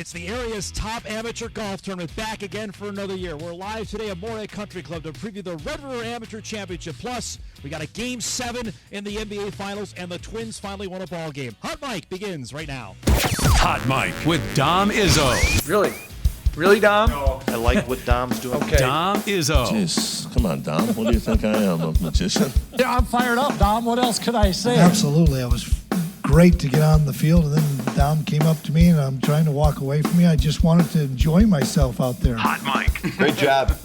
It's the area's top amateur golf tournament back again for another year. We're live today at Moorhead Country Club to preview the Red River Amateur Championship. Plus, we got a Game 7 in the NBA Finals, and the Twins finally won a ball game. Hot Mic begins right now. Hot Mic with Dom Izzo. Really? Really, Dom? No. I like what Dom's doing. Okay. Dom Izzo. Jeez, come on, Dom. What do you think I am, a magician? Yeah, I'm fired up, Dom. What else could I say? Absolutely. It was great to get on the field, and then Dom came up to me, and I'm trying to walk away from me. I just wanted to enjoy myself out there. Hot Mic. Great job.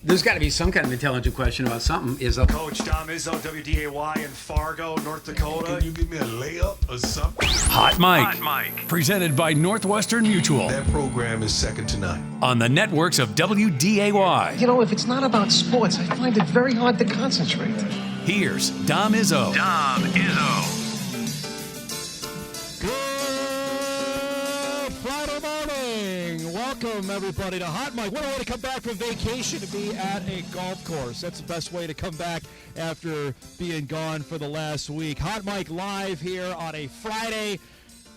There's got to be some kind of intelligent question about something. Coach Dom Izzo, WDAY in Fargo, North Dakota. Can you give me a layup or something? Hot Mic. Presented by Northwestern Mutual. That program is second to none. On the networks of WDAY. You know, if it's not about sports, I find it very hard to concentrate. Here's Dom Izzo. Dom Izzo. Good Friday morning. Welcome, everybody, to Hot Mic. What a way to come back from vacation to be at a golf course. That's the best way to come back after being gone for the last week. Hot Mic live here on a Friday,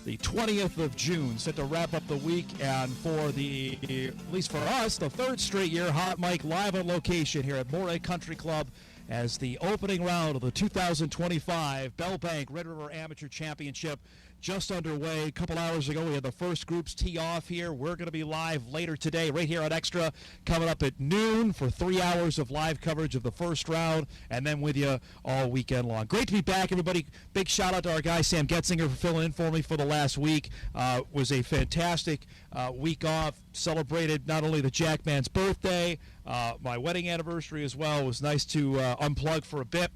the 20th of June, set to wrap up the week, and for the, at least for us, the third straight year, Hot Mic live on location here at Moorhead Country Club as the opening round of the 2025 Bell Bank Red River Amateur Championship just underway. A couple hours ago, we had the first groups tee off here. We're going to be live later today, right here on Extra, coming up at noon for 3 hours of live coverage of the first round, and then with you all weekend long. Great to be back, everybody. Big shout out to our guy, Sam Getzinger, for filling in for me for the last week. Was a fantastic week off. Celebrated not only the Jackman's birthday, my wedding anniversary as well. It was nice to unplug for a bit.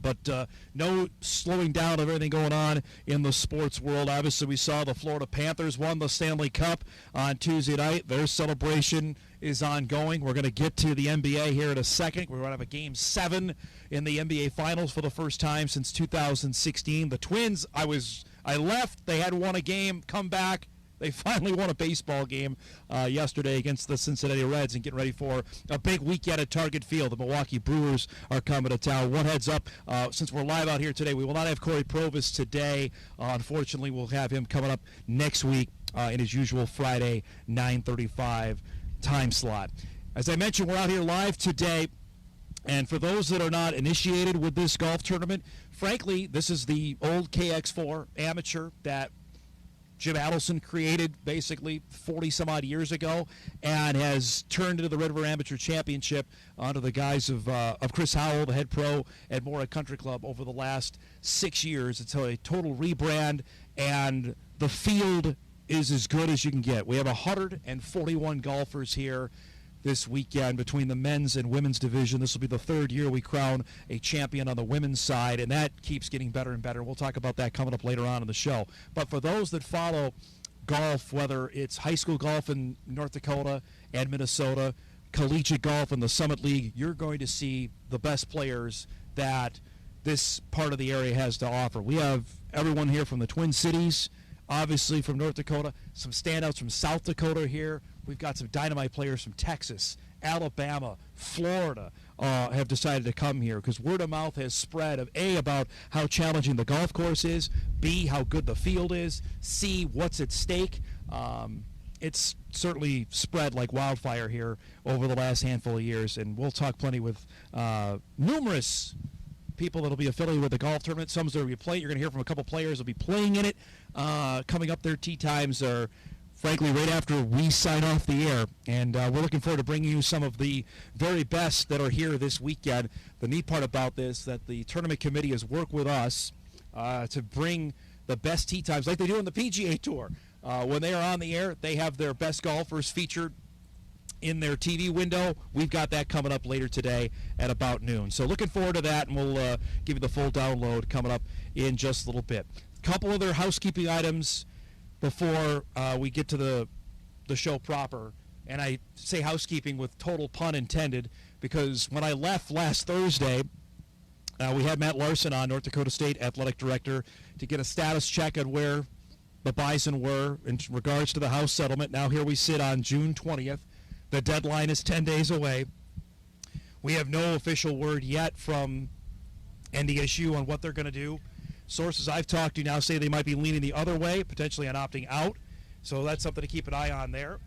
But no slowing down of everything going on in the sports world. Obviously, we saw the Florida Panthers won the Stanley Cup on Tuesday night. Their celebration is ongoing. We're going to get to the NBA here in a second. We're going to have a Game 7 in the NBA Finals for the first time since 2016. The Twins, I left. They had won a game, come back. They finally won a baseball game yesterday against the Cincinnati Reds and getting ready for a big weekend at Target Field. The Milwaukee Brewers are coming to town. One heads up, since we're live out here today, we will not have Corey Provis today. Unfortunately, we'll have him coming up next week in his usual Friday 9:35 time slot. As I mentioned, we're out here live today. And for those that are not initiated with this golf tournament, frankly, this is the old KX4 amateur that Jim Adelson created basically 40-some-odd years ago and has turned into the Red River Amateur Championship under the guise of Chris Howell, the head pro at Moorhead Country Club over the last 6 years. It's a total rebrand, and the field is as good as you can get. We have 141 golfers here this weekend between the men's and women's division. This will be the third year we crown a champion on the women's side, and that keeps getting better and better. We'll talk about that coming up later on in the show. But for those that follow golf, whether it's high school golf in North Dakota and Minnesota, collegiate golf in the Summit League, you're going to see the best players that this part of the area has to offer. We have everyone here from the Twin Cities, obviously from North Dakota, some standouts from South Dakota here. We've got some dynamite players from Texas, Alabama, Florida have decided to come here because word of mouth has spread of A, about how challenging the golf course is, B, how good the field is, C, what's at stake. It's certainly spread like wildfire here over the last handful of years, and we'll talk plenty with numerous people that will be affiliated with the golf tournament. Some that will be playing. You're going to hear from a couple players that will be playing in it. Coming up, their tee times are frankly right after we sign off the air, and we're looking forward to bringing you some of the very best that are here this weekend. The neat part about this, that the tournament committee has worked with us to bring the best tee times like they do on the PGA Tour. When they are on the air, they have their best golfers featured in their TV window. We've got that coming up later today at about noon. So looking forward to that, and we'll give you the full download coming up in just a little bit. A couple other housekeeping items before we get to the show proper. And I say housekeeping with total pun intended, because when I left last Thursday, we had Matt Larson on, North Dakota State Athletic Director, to get a status check on where the Bison were in regards to the House settlement. Now here we sit on June 20th. The deadline is 10 days away. We have no official word yet from NDSU on what they're going to do. Sources I've talked to now say they might be leaning the other way, potentially on opting out. So that's something to keep an eye on there.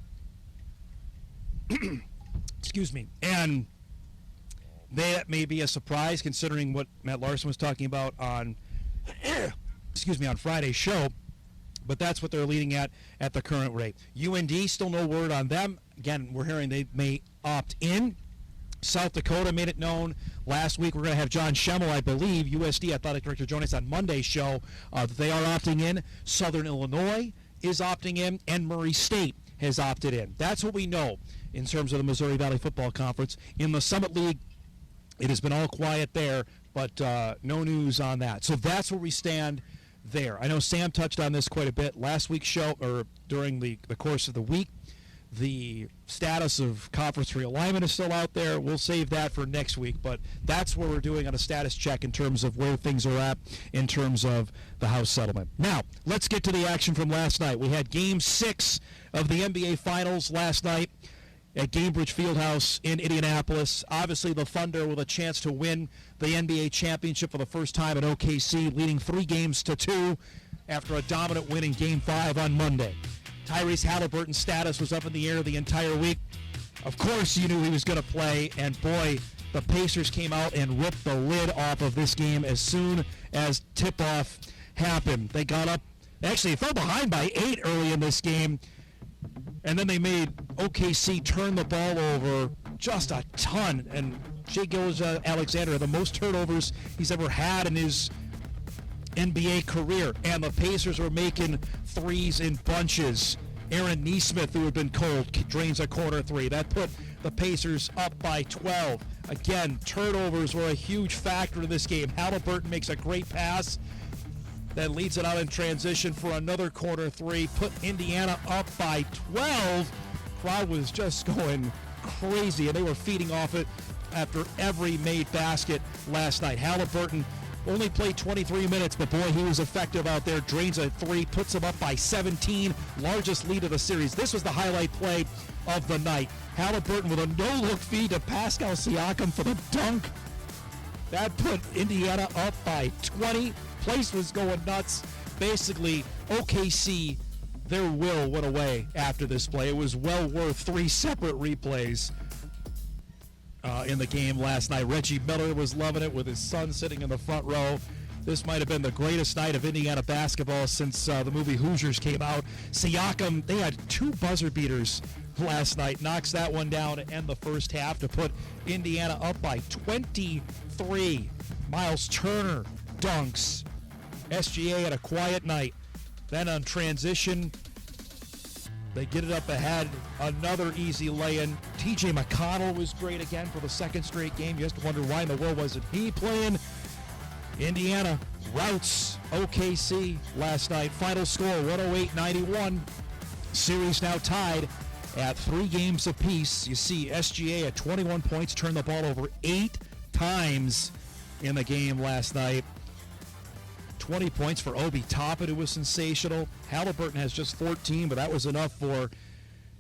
Excuse me. And that may be a surprise considering what Matt Larson was talking about on on Friday's show. But that's what they're leading at the current rate. UND, still no word on them. Again, we're hearing they may opt in. South Dakota made it known last week. We're going to have John Schemmel, I believe, USD Athletic Director, join us on Monday's show. That they are opting in. Southern Illinois is opting in, and Murray State has opted in. That's what we know in terms of the Missouri Valley Football Conference. In the Summit League, it has been all quiet there, but no news on that. So that's where we stand there. I know Sam touched on this quite a bit last week's show, or during the course of the week. The status of conference realignment is still out there. We'll save that for next week, but that's what we're doing on a status check in terms of where things are at in terms of the House settlement. Now, let's get to the action from last night. We had Game 6 of the NBA Finals last night at Gainbridge Fieldhouse in Indianapolis. Obviously, the Thunder with a chance to win the NBA championship for the first time at OKC, leading 3-2 after a dominant win in Game 5 on Monday. Tyrese Halliburton's status was up in the air the entire week. Of course, you knew he was going to play, and boy, the Pacers came out and ripped the lid off of this game as soon as tip-off happened. They got up, actually fell behind by 8 early in this game, and then they made OKC turn the ball over just a ton, and Shai Gilgeous-Alexander had the most turnovers he's ever had in his NBA career, and the Pacers were making threes in bunches. Aaron Nesmith, who had been cold, drains a corner three. That put the Pacers up by 12. Again, turnovers were a huge factor in this game. Halliburton makes a great pass that leads it out in transition for another corner three, put Indiana up by 12. Crowd was just going crazy, and they were feeding off it after every made basket last night. Halliburton only played 23 minutes, but boy, he was effective out there. Drains a three, puts him up by 17, largest lead of the series. This was the highlight play of the night. Halliburton with a no-look feed to Pascal Siakam for the dunk. That put Indiana up by 20. Place was going nuts. Basically, OKC, their will went away after this play. It was well worth 3 separate replays in the game last night. Reggie Miller was loving it with his son sitting in the front row. This might have been the greatest night of Indiana basketball since the movie Hoosiers came out. Siakam, they had 2 buzzer beaters last night. Knocks that one down to end the first half to put Indiana up by 23. Miles Turner dunks. SGA had a quiet night. Then on transition, they get it up ahead. Another easy lay-in. TJ McConnell was great again for the second straight game. You have to wonder why in the world wasn't he playing. Indiana routs OKC last night. Final score 108-91. Series now tied at 3 games apiece. You see SGA at 21 points, turned the ball over 8 times in the game last night. 20 points for Obi Toppin, who was sensational. Halliburton has just 14, but that was enough for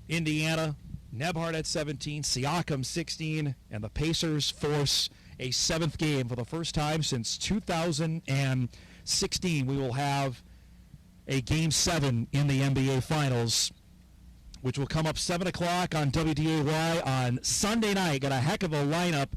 Indiana. Nebhard at 17, Siakam 16, and the Pacers force a 7th game for the first time since 2016. We will have a Game 7 in the NBA Finals, which will come up 7 o'clock on WDAY on Sunday night. Got a heck of a lineup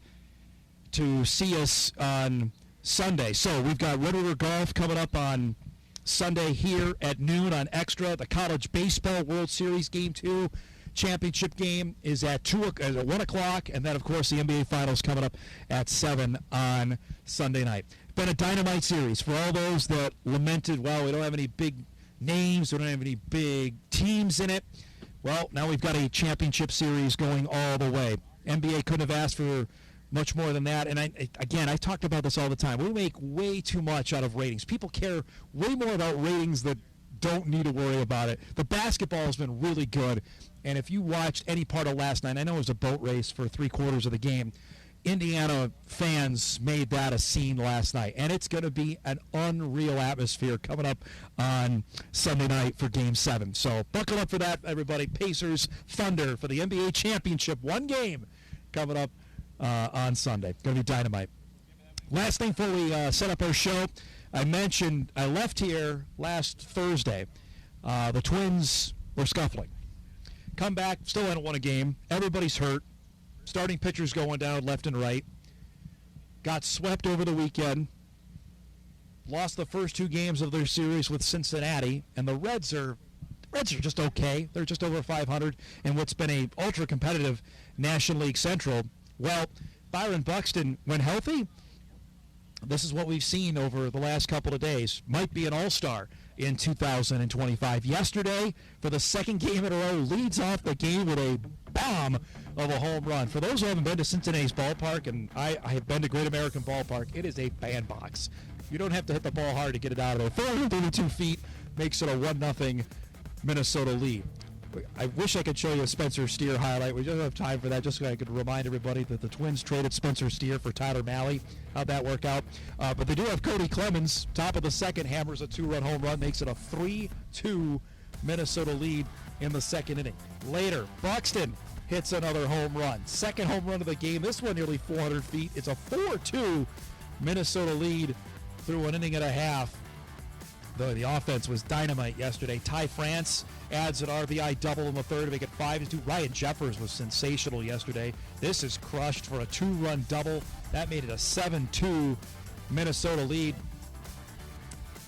to see us on Sunday. So we've got Red River Golf coming up on Sunday here at noon on Extra. The College Baseball World Series Game 2 championship game is at 1 o'clock. And then, of course, the NBA Finals coming up at 7 on Sunday night. Been a dynamite series for all those that lamented, well, we don't have any big names, we don't have any big teams in it. Well, now we've got a championship series going all the way. NBA couldn't have asked for much more than that. And I talked about this all the time. We make way too much out of ratings. People care way more about ratings that don't need to worry about it. The basketball has been really good. And if you watched any part of last night, I know it was a boat race for 3/4 of the game. Indiana fans made that a scene last night. And it's going to be an unreal atmosphere coming up on Sunday night for Game 7. So buckle up for that, everybody. Pacers, Thunder for the NBA championship. 1 game coming up on Sunday. Going to be dynamite. Last thing before we set up our show, I mentioned I left here last Thursday. The Twins were scuffling. Come back, still haven't won a game. Everybody's hurt. Starting pitchers going down left and right. Got swept over the weekend. Lost the first 2 games of their series with Cincinnati, and the Reds are just okay. They're just over 500 in what's been a ultra competitive National League Central. Well, Byron Buxton, when healthy, this is what we've seen over the last couple of days. Might be an all-star in 2025. Yesterday, for the second game in a row, leads off the game with a bomb of a home run. For those who haven't been to Cincinnati's ballpark, and I have been to Great American Ballpark, it is a bandbox. You don't have to hit the ball hard to get it out of there. 432 feet makes it a 1-0 Minnesota lead. I wish I could show you a Spencer Steer highlight. We don't have time for that, just so I could remind everybody that the Twins traded Spencer Steer for Tyler Mahle. How'd that work out? But they do have Cody Clemens, top of the second, hammers a 2-run home run, makes it a 3-2 Minnesota lead in the second inning. Later, Buxton hits another home run. Second home run of the game, this one nearly 400 feet. It's a 4-2 Minnesota lead through an inning and a half. Though the offense was dynamite yesterday. Ty France adds an RBI double in the third to make it 5-2. Ryan Jeffers was sensational yesterday. This is crushed for a 2-run double. That made it a 7-2 Minnesota lead.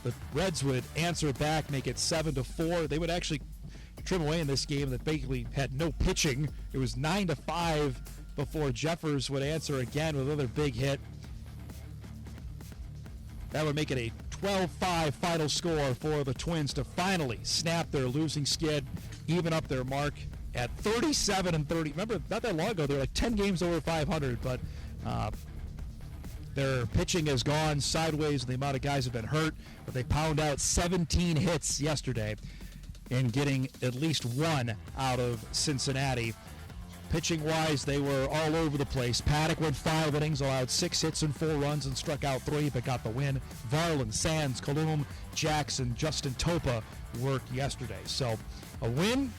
The Reds would answer back, make it 7-4. They would actually trim away in this game that basically had no pitching. It was 9-5 before Jeffers would answer again with another big hit. That would make it a 12-5 final score for the Twins to finally snap their losing skid, even up their mark at 37-30. Remember, not that long ago, they were like 10 games over 500, but their pitching has gone sideways. The amount of guys have been hurt, but they pound out 17 hits yesterday in getting at least one out of Cincinnati. Pitching-wise, they were all over the place. Paddock went 5 innings, allowed 6 hits and 4 runs, and struck out 3, but got the win. Varland, Sands, Colum, Jackson, Justin Topa worked yesterday. So a win,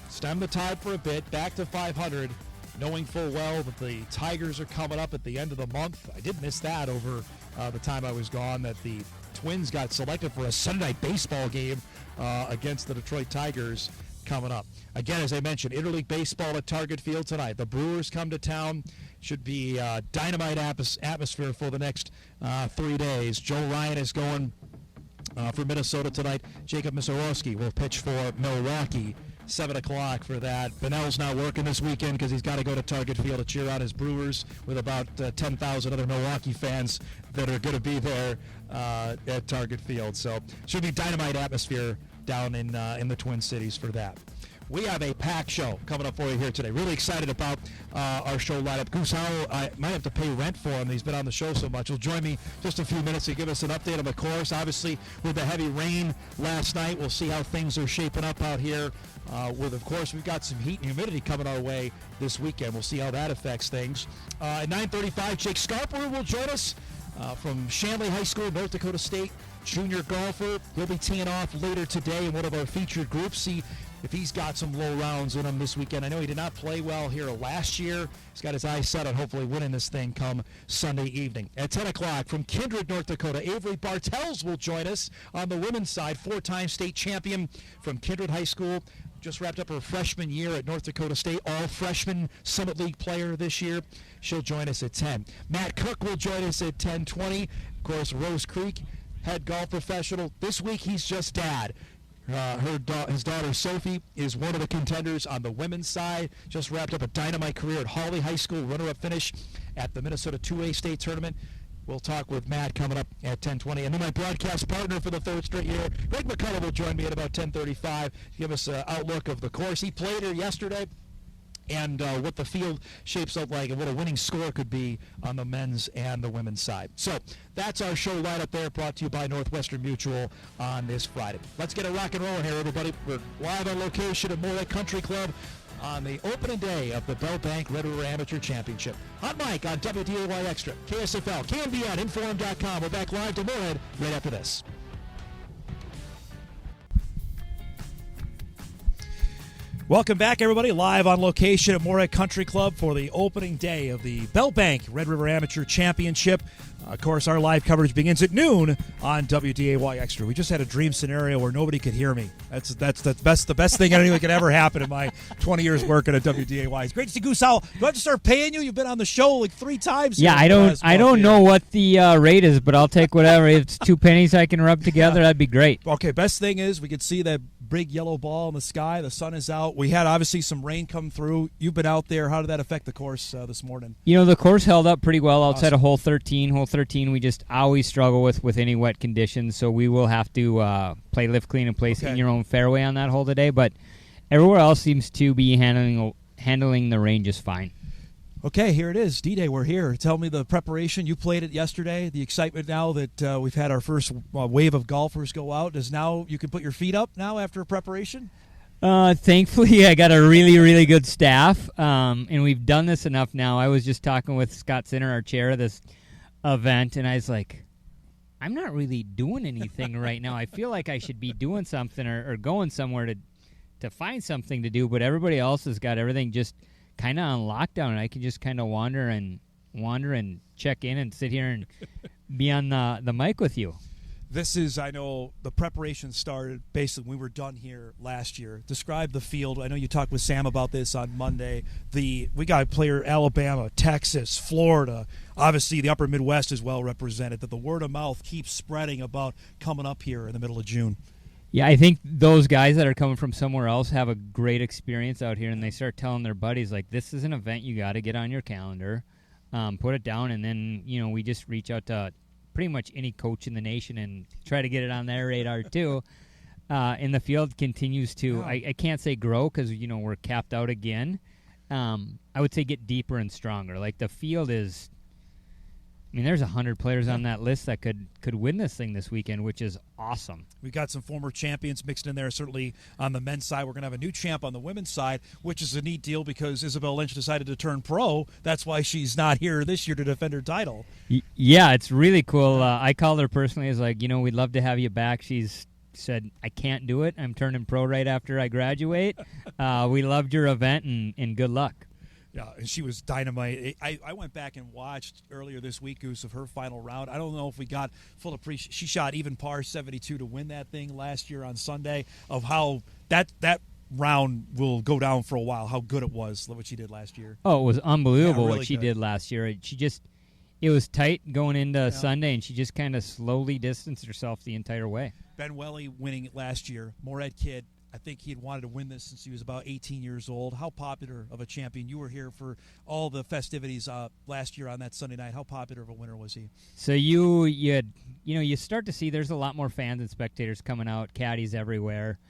stem the tide for a bit, back to 500, knowing full well that the Tigers are coming up at the end of the month. I did miss that over the time I was gone, that the Twins got selected for a Sunday night baseball game against the Detroit Tigers coming up. Again, as I mentioned, Interleague Baseball at Target Field tonight. The Brewers come to town. Should be dynamite atmosphere for the next 3 days. Joe Ryan is going for Minnesota tonight. Jacob Misarowski will pitch for Milwaukee. 7 o'clock for that. Bunnell's not working this weekend because he's got to go to Target Field to cheer on his Brewers with about 10,000 other Milwaukee fans that are going to be there at Target Field. So should be dynamite atmosphere down in the Twin Cities for that. We have a packed show coming up for you here today. Really excited about our show lineup. Goose Howell, I might have to pay rent for him. He's been on the show so much. He'll join me just a few minutes to give us an update on the course. Obviously, with the heavy rain last night, we'll see how things are shaping up out here. Of course, we've got some heat and humidity coming our way this weekend. We'll see how that affects things. At 9:35, Jake Skarperud will join us from Shanley High School, North Dakota State junior golfer. He'll be teeing off later today in one of our featured groups. See if he's got some low rounds in him this weekend. I know he did not play well here last year. He's got his eyes set on hopefully winning this thing come Sunday evening. At 10 o'clock from Kindred, North Dakota, Avery Bartels will join us on the women's side. 4-time state champion from Kindred High School. Just wrapped up her freshman year at North Dakota State. All freshman Summit League player this year. She'll join us at 10. Matt Cook will join us at 10:20. Of course, Rose Creek head golf professional. This week he's just dad. His daughter Sophie is one of the contenders on the women's side. Just wrapped up a dynamite career at Hawley High School, runner-up finish at the Minnesota 2A state tournament. We'll talk with Matt coming up at 10:20. And then my broadcast partner for the third straight year, Greg McCullough, will join me at about 10:35 to give us an outlook of the course. He played here yesterday, and what the field shapes up like and what a winning score could be on the men's and the women's side. So that's our show lineup there, brought to you by Northwestern Mutual on this Friday. Let's get a rock and roll here, everybody. We're live on location at Moorhead Country Club on the opening day of the Bell Bank Red River Amateur Championship. Hot Mike on WDAY Extra, KSFL, KMBN, Inform.com. We're back live to Moorhead right after this. Welcome back, everybody. Live on location at Moorhead Country Club for the opening day of the Bell Bank Red River Amateur Championship. Of course, our live coverage begins at noon on WDAY Extra. We just had a dream scenario where nobody could hear me. That's the best thing anything could ever happen in my 20 years working at WDAY. It's great to see Goose Howell. Do I have to start paying you? You've been on the show like 3 times. Yeah, I don't know what the rate is, but I'll take whatever. If it's 2 pennies I can rub together, that'd be great. Okay, best thing is we could see that big yellow ball in the sky. The sun is out. We had obviously some rain come through. You've been out there. How did that affect the course this morning? The course held up pretty well outside of hole 13. Hole 13 we just always struggle with any wet conditions, so we will have to play lift, clean, and place in your own fairway on that hole today. But everywhere else seems to be handling the rain just fine. Okay, here it is. D-Day, we're here. Tell me the preparation. You played it yesterday. The excitement now that we've had our first wave of golfers go out. Is now you can put your feet up now after preparation? Thankfully, I got a really, really good staff, and we've done this enough now. I was just talking with Scott Sinner, our chair of this event, and I was like, I'm not really doing anything right now. I feel like I should be doing something or going somewhere to find something to do, but everybody else has got everything just kind of on lockdown, and I can just kind of wander and check in and sit here and be on the mic with you. This is, I know, the preparation started basically when we were done here last year. Describe the field. I know you talked with Sam about this on Monday. We got a player Alabama, Texas, Florida. Obviously, the upper Midwest is well represented. That the word of mouth keeps spreading about coming up here in the middle of June. Yeah, I think those guys that are coming from somewhere else have a great experience out here, and they start telling their buddies, like, this is an event you got to get on your calendar, put it down, and then, we just reach out to pretty much any coach in the nation and try to get it on their radar, too. And the field continues to, I can't say grow because, we're capped out again. I would say get deeper and stronger. Like, the field is, there's 100 players on that list that could win this thing this weekend, which is awesome. We've got some former champions mixed in there, certainly on the men's side. We're going to have a new champ on the women's side, which is a neat deal because Isabel Lynch decided to turn pro. That's why she's not here this year to defend her title. Yeah, it's really cool. I called her personally. I was like, we'd love to have you back. She's said, I can't do it. I'm turning pro right after I graduate. We loved your event, and good luck. Yeah, and she was dynamite. I went back and watched earlier this week, Goose, of her final round. I don't know if we got full appreciation. She shot even par 72 to win that thing last year on Sunday, of how that round will go down for a while, how good it was, what she did last year. Oh, it was unbelievable really what she good. did last year. It was tight going into Sunday, and she just kind of slowly distanced herself the entire way. Ben Welly winning it last year, Moorhead kid. I think he had wanted to win this since he was about 18 years old. How popular of a champion? You were here for all the festivities last year on that Sunday night. How popular of a winner was he? So you start to see there's a lot more fans and spectators coming out, caddies everywhere.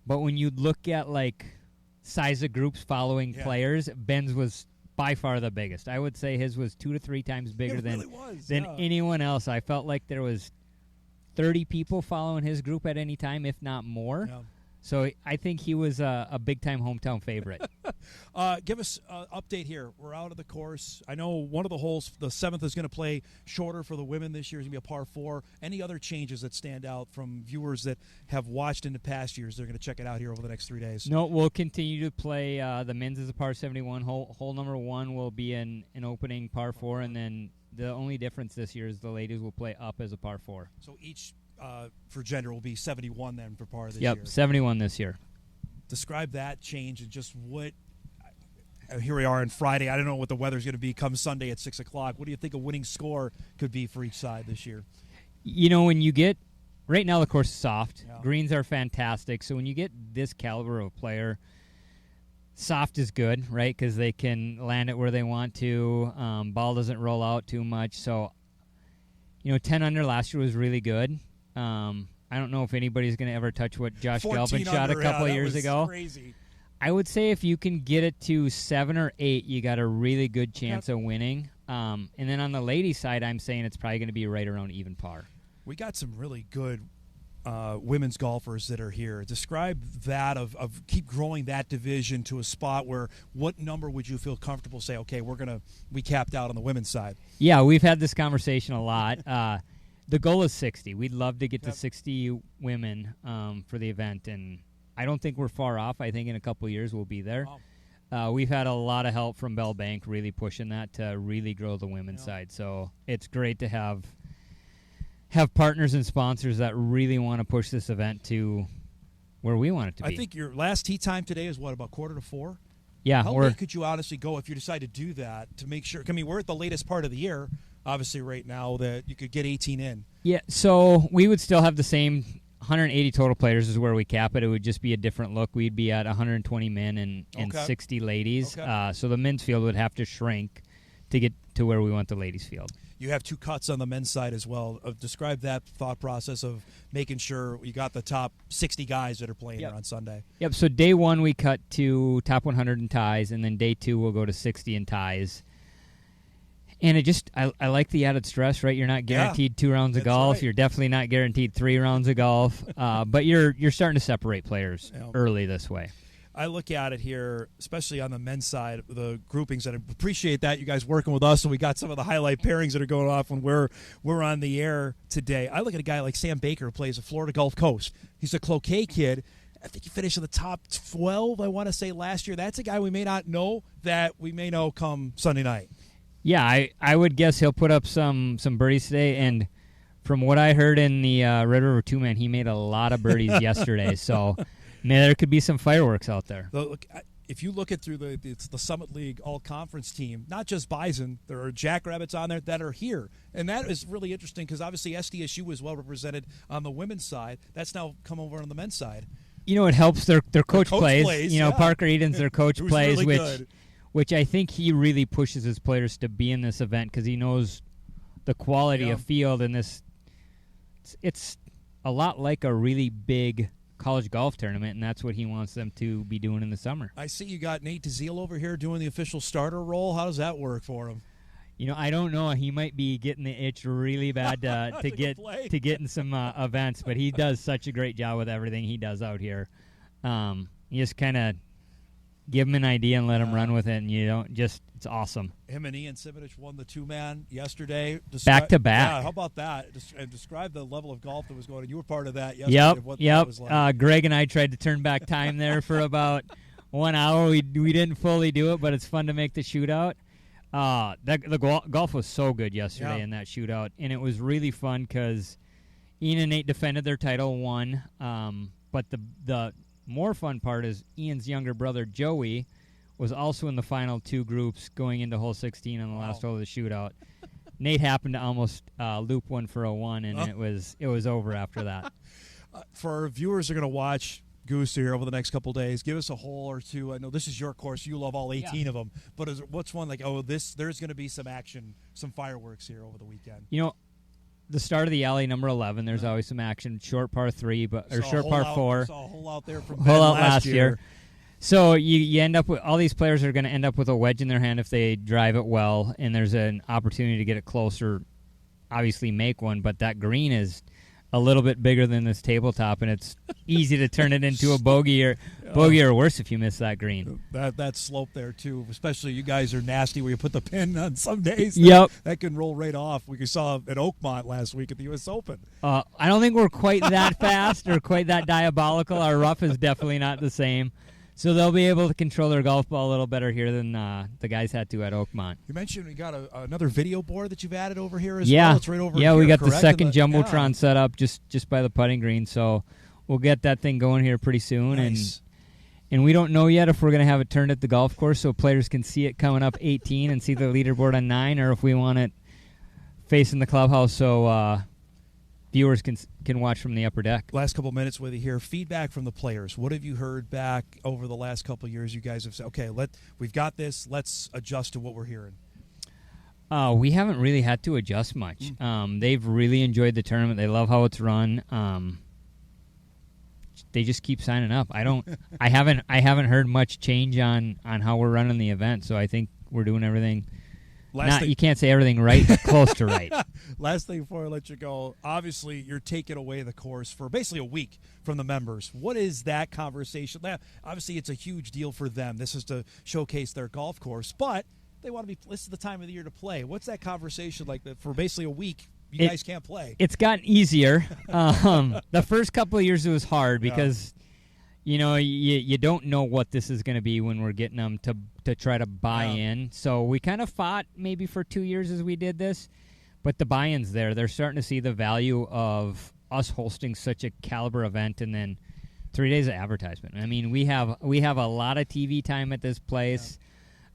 But when you look at like size of groups following players, Ben's was by far the biggest. I would say his was 2 to 3 times bigger than anyone else. I felt like there was 30 people following his group at any time, if not more. Yeah. So I think he was a big-time hometown favorite. Give us an update here. We're out of the course. I know one of the holes, the 7th, is going to play shorter for the women this year. It's going to be a par 4. Any other changes that stand out from viewers that have watched in the past years? They're going to check it out here over the next 3 days. No, we'll continue to play. The men's is a par 71. Hole number 1 will be an opening par 4, and then the only difference this year is the ladies will play up as a par 4. So each for gender will be 71 then for par this year. Yep, 71 this year. Describe that change and just what here we are on Friday. I don't know what the weather's going to be come Sunday at 6 o'clock. What do you think a winning score could be for each side this year? When you get right now the course is soft. Yeah. Greens are fantastic. So when you get this caliber of player, soft is good, right? Because they can land it where they want to. Ball doesn't roll out too much. So, 10 under last year was really good. I don't know if anybody's going to ever touch what Josh Galvin shot a couple of years ago. Crazy. I would say if you can get it to 7 or 8, you got a really good chance of winning. And then on the ladies' side, I'm saying it's probably going to be right around even par. We got some really good women's golfers that are here. Describe that of keep growing that division to a spot where what number would you feel comfortable say, okay, we capped out on the women's side? Yeah, we've had this conversation a lot. The goal is 60. We'd love to get to 60 women for the event, and I don't think we're far off. I think in a couple of years we'll be there. We've had a lot of help from Bell Bank really pushing that to really grow the women's side. So it's great to have partners and sponsors that really want to push this event to where we want it to be. I think your last tee time today is what, about 3:45? Yeah. How late could you honestly go if you decide to do that to make sure? I mean, we're at the latest part of the year, obviously, right now, that you could get 18 in. Yeah, so we would still have the same 180 total players is where we cap it. It would just be a different look. We'd be at 120 men and 60 ladies. Okay. So the men's field would have to shrink to get to where we want the ladies' field. You have 2 cuts on the men's side as well. Describe that thought process of making sure you got the top 60 guys that are playing here on Sunday. Yep, so day 1 we cut to top 100 in ties, and then day 2 we'll go to 60 in ties. And it just, I like the added stress, right? You're not guaranteed 2 rounds of golf. Right. You're definitely not guaranteed 3 rounds of golf. But you're starting to separate players early this way. I look at it here, especially on the men's side, the groupings, and I appreciate that you guys working with us, and we got some of the highlight pairings that are going off when we're on the air today. I look at a guy like Sam Baker, who plays at Florida Gulf Coast. He's a Cloquet kid. I think he finished in the top 12, I want to say, last year. That's a guy we may not know that we may know come Sunday night. Yeah, I would guess he'll put up some birdies today, and from what I heard in the Red River 2-man, he made a lot of birdies yesterday, so there could be some fireworks out there. Look, if you look at through the Summit League all-conference team, not just Bison, there are Jackrabbits on there that are here, and that is really interesting because obviously SDSU was well represented on the women's side. That's now come over on the men's side. You know, it helps their coach plays. You know, yeah. Parker Edens, their coach plays, really which I think he really pushes his players to be in this event because he knows the quality of field in this. It's a lot like a really big college golf tournament, and that's what he wants them to be doing in the summer. I see you got Nate DeZiel over here doing the official starter role. How does that work for him? You know, I don't know. He might be getting the itch really bad to get in some events, but he does such a great job with everything he does out here. You just kind of give him an idea and let him run with it, and it's awesome. Him and Ian Simonich won the 2-man yesterday. Back to back. Yeah, how about that? And describe the level of golf that was going on. You were part of that yesterday. Yep. That was like. Greg and I tried to turn back time there for about 1 hour. We didn't fully do it, but it's fun to make the shootout. The golf was so good yesterday in that shootout, and it was really fun because Ian and Nate defended their title, won. But the more fun part is Ian's younger brother Joey was also in the final 2 groups going into hole 16 on the last hole of the shootout. Nate happened to almost loop one for a 1, and it was over after that. For our viewers who are going to watch Goose here over the next couple of days, give us a hole or two. I know this is your course. You love all 18 of them. But what's one like, there's going to be some action, some fireworks here over the weekend? You know, the start of the alley, number 11, there's always some action. Short par 3, short par 4. Saw a hole out there from hole out last year. So you end up with all these players are going to end up with a wedge in their hand if they drive it well, and there's an opportunity to get it closer. Obviously, make one, but that green is a little bit bigger than this tabletop, and it's easy to turn it into a bogey or worse if you miss that green. That slope there too, especially you guys are nasty where you put the pin on some days. Yep, that can roll right off. We saw at Oakmont last week at the U.S. Open. I don't think we're quite that fast or quite that diabolical. Our rough is definitely not the same. So they'll be able to control their golf ball a little better here than the guys had to at Oakmont. You mentioned we got another video board that you've added over here as well. It's right over here, we got correct? the second Jumbotron set up just by the putting green. So we'll get that thing going here pretty soon. Nice. And we don't know yet if we're going to have it turned at the golf course so players can see it coming up 18 and see the leaderboard on 9, or if we want it facing the clubhouse so viewers can watch from the upper deck. Last couple minutes with you here. Feedback from the players. What have you heard back over the last couple of years? You guys have said, okay, we've got this. Let's adjust to what we're hearing. We haven't really had to adjust much. They've really enjoyed the tournament. They love how it's run. They just keep signing up. I haven't heard much change on how we're running the event. So I think we're doing everything. You can't say everything right, but close to right. Last thing before I let you go, obviously you're taking away the course for basically a week from the members. What is that conversation? Obviously it's a huge deal for them. This is to showcase their golf course, but they want to be. This is the time of the year to play. What's that conversation like that for basically a week? You guys can't play. It's gotten easier. The first couple of years it was hard because you don't know what this is going to be when we're getting them to try to buy in. So we kind of fought maybe for 2 years as we did this, but the buy-in's there. They're starting to see the value of us hosting such a caliber event, and then 3 days of advertisement. I mean, we have a lot of TV time at this place.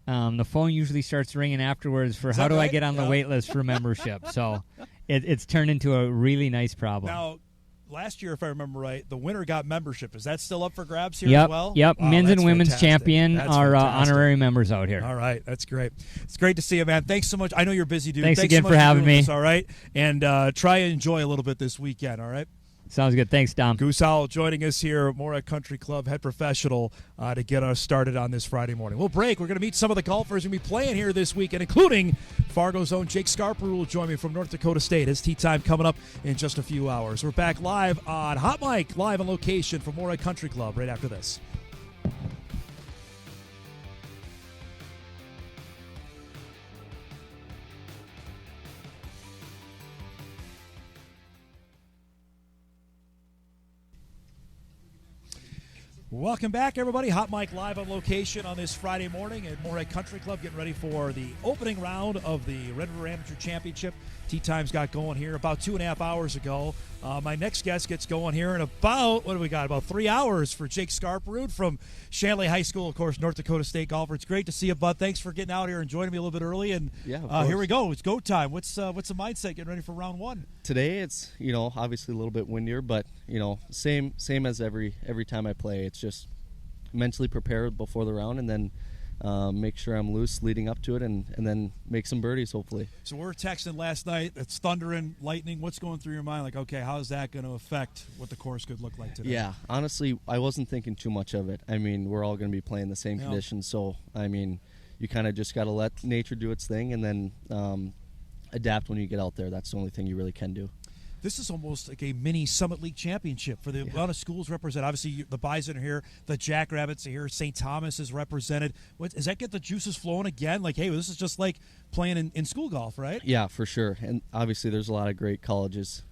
The phone usually starts ringing afterwards for how do I get on the wait list for membership. So it's turned into a really nice problem. Now, last year, if I remember right, the winner got membership. Is that still up for grabs here as well? Yep. Wow, men's and women's fantastic. champion That's are fantastic. honorary members out here. All right. That's great. It's great to see you, man. Thanks so much. I know you're busy, dude. Thanks again so for much having doing me. this, all right? And try and enjoy a little bit this weekend, all right? Sounds good. Thanks, Dom. Goose Howell joining us here at Moorhead Country Club Head Professional to get us started on this Friday morning. We'll break. We're going to meet some of the golfers who will be playing here this weekend, including Fargo's own Jake Skarperud will join me from North Dakota State. His tee time coming up in just a few hours. We're back live on Hot Mic, live on location from Moorhead Country Club right after this. Welcome back, everybody. Hot Mic live on location on this Friday morning at Moorhead Country Club, getting ready for the opening round of the Red River Amateur Championship. Tee times got going here about 2.5 hours ago. My next guest gets going here in about, what do we got, about 3 hours for Jake Skarperud from Shanley High School, of course, North Dakota State golfer. It's great to see you, bud. Thanks for getting out here and joining me a little bit early. And here we go. It's go time. What's the mindset getting ready for round one? Today it's, obviously a little bit windier, but, same as every time I play. It's just mentally prepared before the round and then make sure I'm loose leading up to it and then make some birdies, hopefully. So we're texting last night. It's thundering, lightning. What's going through your mind? Like, okay, how's that going to affect what the course could look like today? Yeah, honestly, I wasn't thinking too much of it. I mean, we're all going to be playing the same conditions, so, I mean, you kind of just got to let nature do its thing and then adapt when you get out there. That's the only thing you really can do. This is almost like a mini Summit League championship for the amount of schools represented. Obviously, the Bison are here, the Jackrabbits are here, St. Thomas is represented. Does that get the juices flowing again? Like, hey, this is just like playing in school golf, right? Yeah, for sure. And obviously, there's a lot of great colleges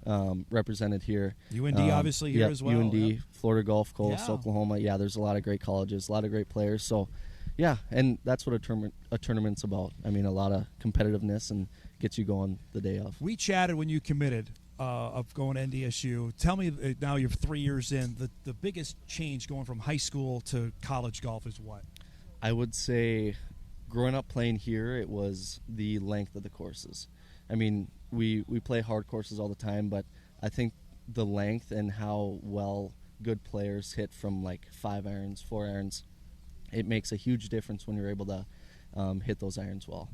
represented here. UND obviously here as well. UND, Florida Gulf Coast, Oklahoma. Yeah, there's a lot of great colleges, a lot of great players. So, yeah, and that's what a tournament's about. I mean, a lot of competitiveness and gets you going the day of. We chatted when you committed. Of going to NDSU. Tell me, now you're 3 years in, the biggest change going from high school to college golf is what? I would say growing up playing here, it was the length of the courses. I mean, we play hard courses all the time, but I think the length and how well good players hit from like 5 irons, 4 irons, it makes a huge difference when you're able to hit those irons well.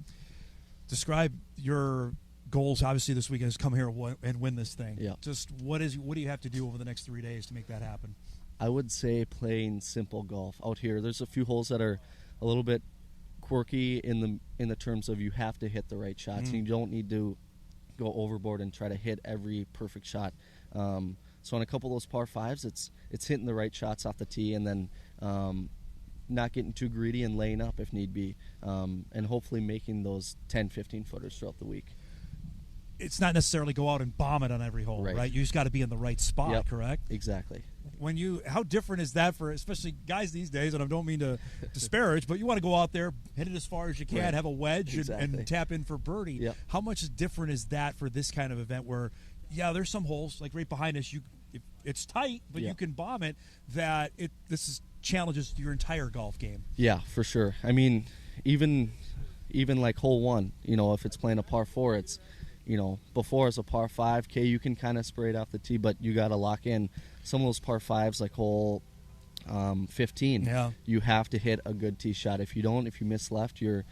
Describe your goals. Obviously this weekend is come here and win this thing. Yeah. Just what do you have to do over the next 3 days to make that happen? I would say playing simple golf out here. There's a few holes that are a little bit quirky in the terms of you have to hit the right shots. And you don't need to go overboard and try to hit every perfect shot. So on a couple of those par fives, it's hitting the right shots off the tee and then not getting too greedy and laying up if need be, and hopefully making those 10, 15 footers throughout the week. It's not necessarily go out and bomb it on every hole, right? You just got to be in the right spot, correct? Exactly. How different is that for especially guys these days, and I don't mean to disparage, but you want to go out there, hit it as far as you can, have a wedge, and tap in for birdie. Yep. How much different is that for this kind of event where, there's some holes, like right behind us, it's tight, but you can bomb it, this challenges your entire golf game. Yeah, for sure. I mean, even like hole 1, if it's playing a par 4, it's, before it's a par 5, you can kind of spray it off the tee, but you got to lock in some of those par 5s, like hole 15. Yeah. You have to hit a good tee shot. If you miss left, you're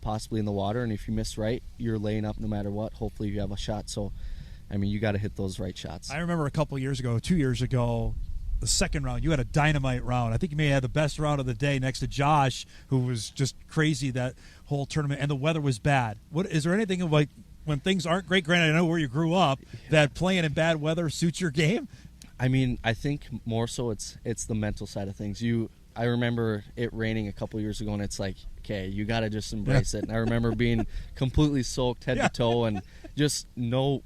possibly in the water, and if you miss right, you're laying up no matter what. Hopefully you have a shot. So, I mean, you got to hit those right shots. I remember a couple years ago, 2 years ago, the second round, you had a dynamite round. I think you may have had the best round of the day next to Josh, who was just crazy that whole tournament, and the weather was bad. Is there anything of like when things aren't great, granted I know where you grew up, that playing in bad weather suits your game? I mean, I think more so it's the mental side of things. I remember it raining a couple years ago, and it's like, okay, you got to just embrace it. And I remember being completely soaked head to toe and just no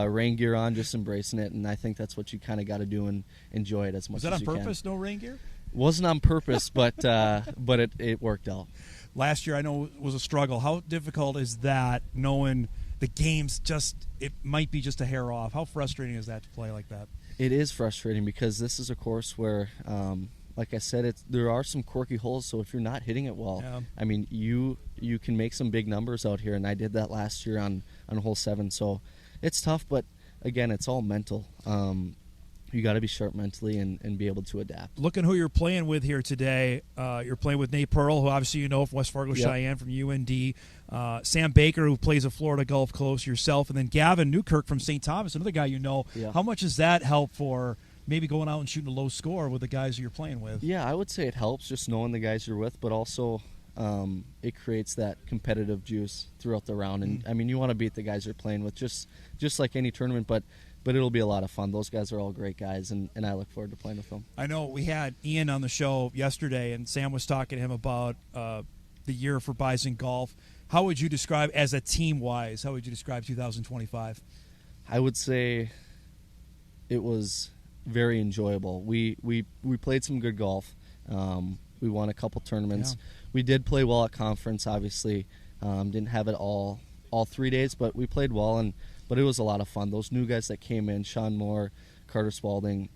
rain gear on, just embracing it. And I think that's what you kind of got to do and enjoy it as much as you can. Was that on purpose, no rain gear? Wasn't on purpose, but it worked out. Last year I know it was a struggle. How difficult is that, knowing the game's it might be just a hair off? How frustrating is that to play like that? It is frustrating because this is a course where, like I said, there are some quirky holes. So if you're not hitting it well, I mean, you can make some big numbers out here, and I did that last year on hole 7. So it's tough, but again, it's all mental. You got to be sharp mentally and be able to adapt. Looking who you're playing with here today, you're playing with Nate Pearl, who obviously you know from West Fargo Cheyenne, from UND. Sam Baker, who plays at Florida Gulf Coast, yourself, and then Gavin Newkirk from St. Thomas, another guy you know. Yeah. How much does that help for maybe going out and shooting a low score with the guys you're playing with? Yeah, I would say it helps just knowing the guys you're with, but also it creates that competitive juice throughout the round. And I mean, you want to beat the guys you're playing with, just like any tournament, but it'll be a lot of fun. Those guys are all great guys, and I look forward to playing with them. I know we had Ian on the show yesterday, and Sam was talking to him about the year for Bison Golf. How would you describe, as a team-wise, how would you describe 2025? I would say it was very enjoyable. We played some good golf. We won a couple tournaments. Yeah. We did play well at conference, obviously. Didn't have it all 3 days, but we played well, but it was a lot of fun. Those new guys that came in, Sean Moore, Carter Spalding,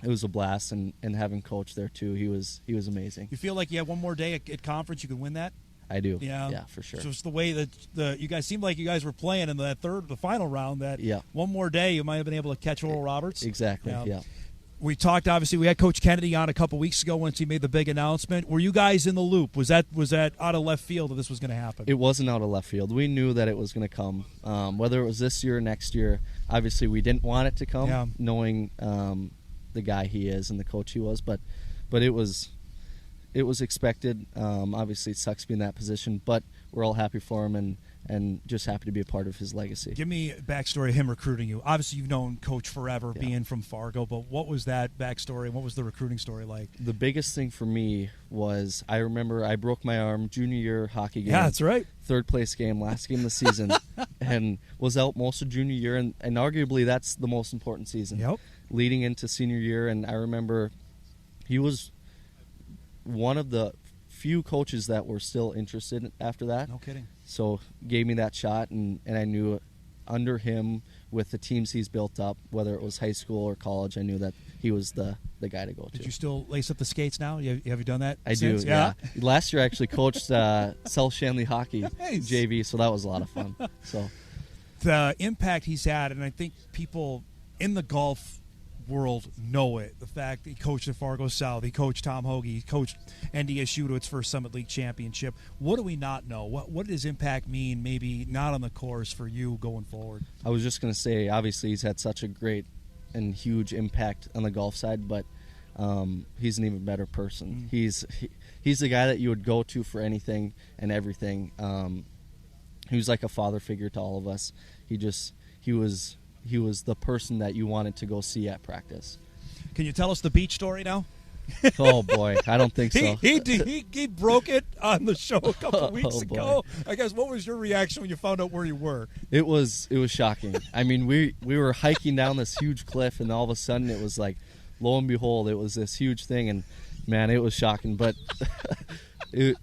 it was a blast, and having Coach there too, he was amazing. You feel like you have one more day at conference, you can win that? I do. Yeah, for sure. So it's the way that you guys seemed like you guys were playing in the final round, that one more day you might have been able to catch Oral Roberts. Exactly, yeah. We talked, obviously, we had Coach Kennedy on a couple weeks ago once he made the big announcement. Were you guys in the loop? Was that out of left field that this was going to happen? It wasn't out of left field. We knew that it was going to come. Whether it was this year or next year, obviously we didn't want it to come, knowing the guy he is and the coach he was, but it was expected. Obviously it sucks being in that position, but we're all happy for him and just happy to be a part of his legacy. Give me a backstory of him recruiting you. Obviously, you've known Coach forever, being from Fargo, but what was that backstory, and what was the recruiting story like? The biggest thing for me was, I remember I broke my arm junior year hockey game. Yeah, that's right. Third place game, last game of the season, and was out most of junior year, and arguably that's the most important season. Yep. Leading into senior year, and I remember he was one of the few coaches that were still interested after that. No kidding. So gave me that shot, and I knew under him, with the teams he's built up, whether it was high school or college, I knew that he was the guy to go to. Did you still lace up the skates now? Have you done that I since? do, yeah. Last year I actually coached South Shanley Hockey JV, so that was a lot of fun. So the impact he's had, and I think people in the golf world know it. The fact that he coached at Fargo South, he coached Tom Hoagie, he coached NDSU to its first Summit League championship. What do we not know? What does impact mean, maybe not on the course, for you going forward? I was just going to say, obviously he's had such a great and huge impact on the golf side, but he's an even better person. He's the guy that you would go to for anything and everything. He was like a father figure to all of us. He was the person that you wanted to go see at practice. Can you tell us the beach story now? Oh boy, I don't think so. He broke it on the show a couple weeks ago. I guess, what was your reaction when you found out where you were? It was shocking. I mean, we were hiking down this huge cliff, and all of a sudden it was like, lo and behold, it was this huge thing, and man, it was shocking. But it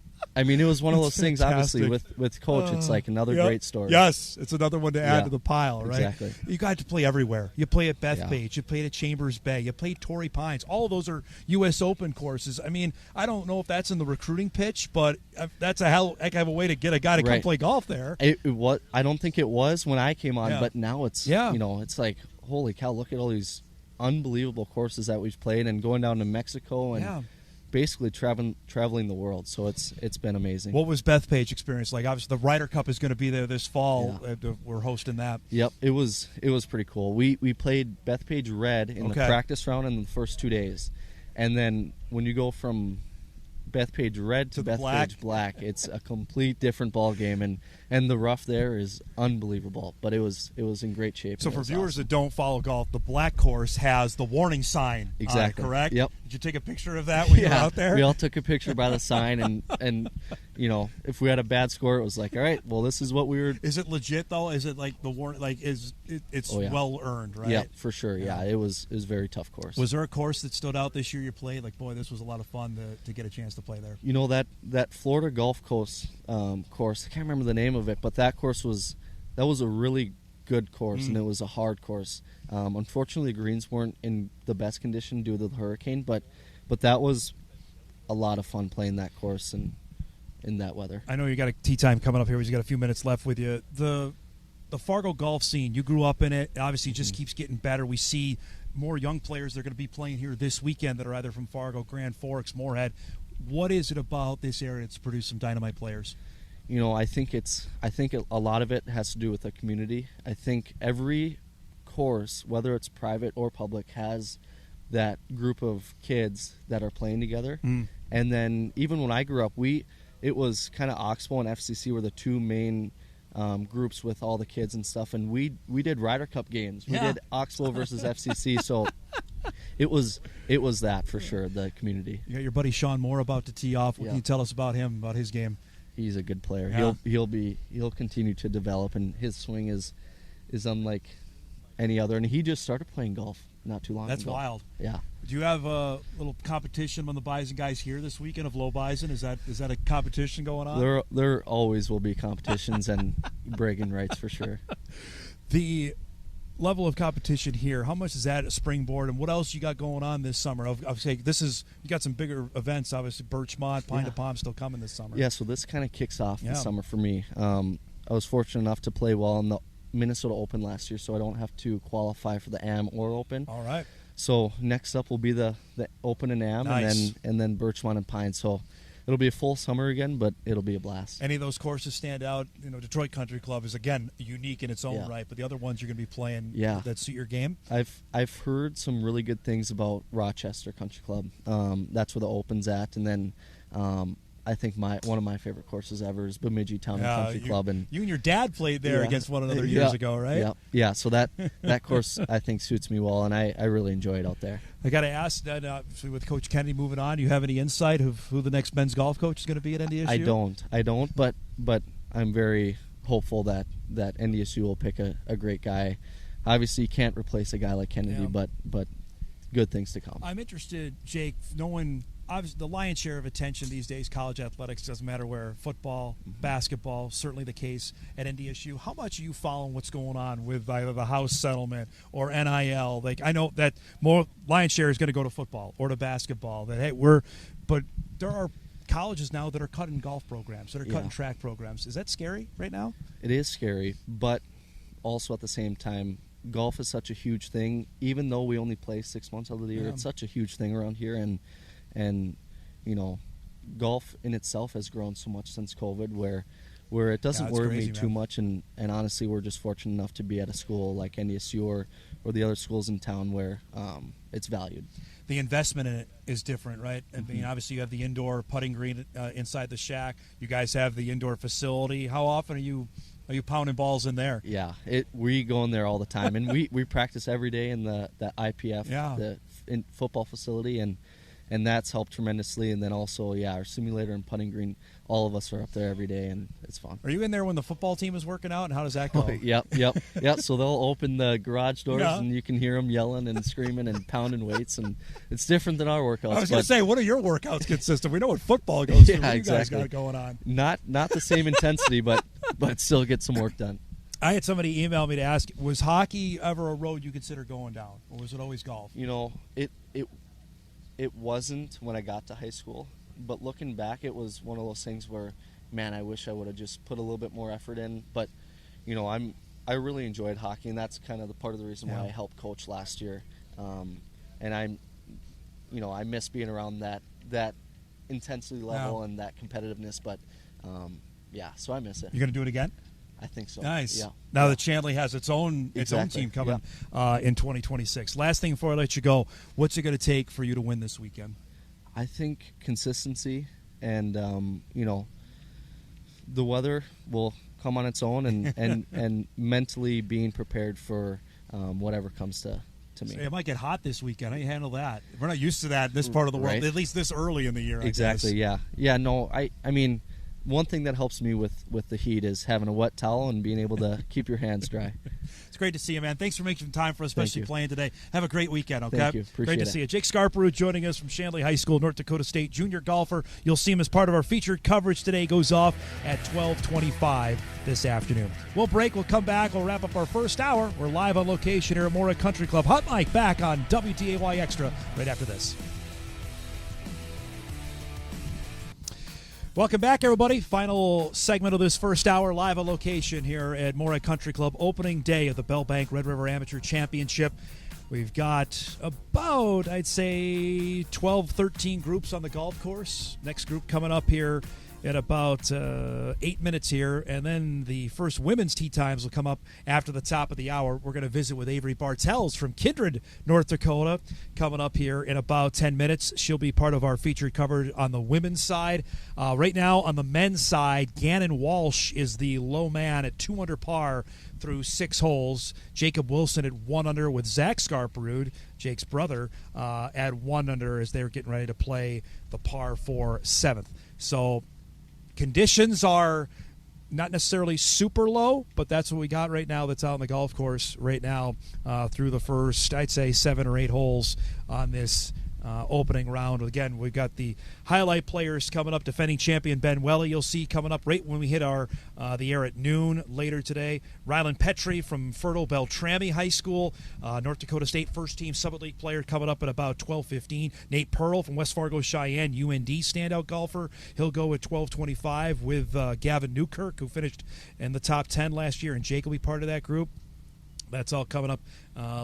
was one of those things, obviously, with Coach. It's like another great story. Yes, it's another one to add to the pile, right? Exactly. You got to play everywhere. You play at Bethpage. You played at Chambers Bay. You played Torrey Pines. All of those are U.S. Open courses. I mean, I don't know if that's in the recruiting pitch, but that's a heck of a way to get a guy to come play golf there. It was. I don't think it was when I came on, but now it's, it's like, holy cow, look at all these unbelievable courses that we've played, and going down to Mexico and basically traveling the world. So it's been amazing. What was Bethpage experience like? Obviously, the Ryder Cup is going to be there this fall. We're hosting that. Yep, it was pretty cool. We played Bethpage Red in the practice round in the first 2 days, and then when you go from Bethpage Red to Bethpage Black, it's a complete different ball game. And and the rough there is unbelievable. But it was in great shape. So for viewers that don't follow golf, the black course has the warning sign. Exactly. Correct. Yep. Did you take a picture of that when you were out there? We all took a picture by the sign, and if we had a bad score, it was like, all right, well, this is what we were. Is it legit though? Is it like the warning? Like it's well earned, right? Yeah, for sure. Yeah, it was a very tough course. Was there a course that stood out this year you played? Like, boy, this was a lot of fun to get a chance to play there. That Florida Gulf Coast course. I can't remember the name of it, but that course was a really good course, and it was a hard course. Unfortunately, the greens weren't in the best condition due to the hurricane, but that was a lot of fun playing that course and in that weather. I know you got a tee time coming up here. We just got a few minutes left with you. The Fargo golf scene, you grew up in it. Obviously, it just keeps getting better. We see more young players that are going to be playing here this weekend that are either from Fargo, Grand Forks, Moorhead. What is it about this area that's produced some dynamite players? I think a lot of it has to do with the community. I think every course, whether it's private or public, has that group of kids that are playing together. And then even when I grew up, it was kind of Oxbow and FCC were the two main groups with all the kids and stuff, and we did Ryder Cup games. We did Oxbow versus FCC, so it was that for sure, the community. You got your buddy Sean Moore about to tee off. What can you tell us about him, about his game? He's a good player. Yeah. He'll continue to develop, and his swing is unlike any other. And he just started playing golf not too long ago. That's wild. Yeah. Do you have a little competition among the Bison guys here this weekend of low Bison? Is that a competition going on? There always will be competitions and bragging rights for sure. The level of competition here, how much is that a springboard, and what else you got going on this summer? You got some bigger events, obviously. Birchmont, Pine to Palm still coming this summer. Yeah, so this kind of kicks off the summer for me. I was fortunate enough to play well in the Minnesota Open last year, so I don't have to qualify for the AM or Open. All right. So next up will be the Open and AM, nice. and then Birchmont and Pine. So it'll be a full summer again, but it'll be a blast. Any of those courses stand out? Detroit Country Club is, again, unique in its own right, but the other ones you're going to be playing that suit your game? I've heard some really good things about Rochester Country Club. That's where the Open's at, and then I think one of my favorite courses ever is Bemidji Town and Country Club. And you and your dad played there against one another years ago, right? Yeah. So that course I think suits me well, and I really enjoy it out there. I got to ask, with Coach Kennedy moving on, do you have any insight of who the next men's golf coach is going to be at NDSU? I don't, but I'm very hopeful that NDSU will pick a great guy. Obviously, you can't replace a guy like Kennedy, but good things to come. I'm interested, Jake, knowing obviously the lion's share of attention these days, college athletics, doesn't matter where, football, basketball, certainly the case at NDSU. How much are you following what's going on with either the House settlement or NIL? Like, I know that more lion's share is going to go to football or to basketball. But there are colleges now that are cutting golf programs, that are cutting track programs. Is that scary right now? It is scary, but also at the same time, golf is such a huge thing. Even though we only play 6 months out of the year, it's such a huge thing around here, and golf in itself has grown so much since COVID, where it doesn't worry me too much, and honestly, we're just fortunate enough to be at a school like NDSU or the other schools in town where it's valued. The investment in it is different, right? I mean, obviously you have the indoor putting green inside the shack. You guys have the indoor facility. How often are you pounding balls in there? Yeah, we go in there all the time, and we practice every day in the IPF, the football facility, and that's helped tremendously. And then also, our simulator and putting green, all of us are up there every day, and it's fun. Are you in there when the football team is working out, and how does that go? Yep. So they'll open the garage doors, and you can hear them yelling and screaming and pounding weights, and it's different than our workouts. I was going to say, what are your workouts consist of? We know what football goes through. What you guys got going on? Not the same intensity, but still get some work done. I had somebody email me to ask, was hockey ever a road you consider going down, or was it always golf? It wasn't when I got to high school, but looking back, it was one of those things where, man, I wish I would have just put a little bit more effort in. But, I really enjoyed hockey, and that's kind of the part of the reason why I helped coach last year. And I miss being around that intensity level and that competitiveness. But so I miss it. You're going to do it again? I think so. Nice. Yeah. Now that Chandley has its own team coming in 2026. Last thing before I let you go, what's it going to take for you to win this weekend? I think consistency, and the weather will come on its own, and mentally being prepared for whatever comes to me. It might get hot this weekend. How do you handle that? We're not used to that in this part of the world, Right. at least this early in the year. Exactly. I guess. Yeah. No. I mean, one thing that helps me with the heat is having a wet towel and being able to keep your hands dry. It's great to see you, man. Thanks for making time for us, especially playing today. Have a great weekend, okay? Thank you. Appreciate Great to it. see you. Jake Skarperud joining us from Shanley High School, North Dakota State junior golfer. You'll see him as part of our featured coverage today. Goes off at 12:25 this afternoon. We'll break. We'll come back. We'll wrap up our first hour. We're live on location here at Moorhead Country Club. Hot Mike back on WDAY Extra right after this. Welcome back, everybody. Final segment of this first hour, live on location here at Moorhead Country Club. Opening day of the Bell Bank Red River Amateur Championship. We've got about, I'd say, 12, 13 groups on the golf course. Next group coming up here in about 8 minutes here. And then the first women's tee times will come up after the top of the hour. We're going to visit with Avery Bartels from Kindred, North Dakota, coming up here in about 10 minutes. She'll be part of our featured coverage on the women's side. Right now on the men's side, Gannon Walsh is the low man at 2 under par through 6 holes. Jacob Wilson at 1 under with Zach Skarperud, Jake's brother, at 1 under as they're getting ready to play the par 4 7th. So conditions are not necessarily super low, but that's what we got right now that's out on the golf course right now through the first, I'd say, 7 or 8 holes on this opening round. Again, we've got the highlight players coming up. Defending champion Ben Welly, you'll see coming up right when we hit our the air at noon later today. Rylan Petrie from Fertile Beltrami High School, North Dakota State first-team Summit League player, coming up at about 12:15. Nate Pearl from West Fargo Cheyenne, UND standout golfer. He'll go at 12:25 with Gavin Newkirk, who finished in the top 10 last year, and Jake will be part of that group. That's all coming up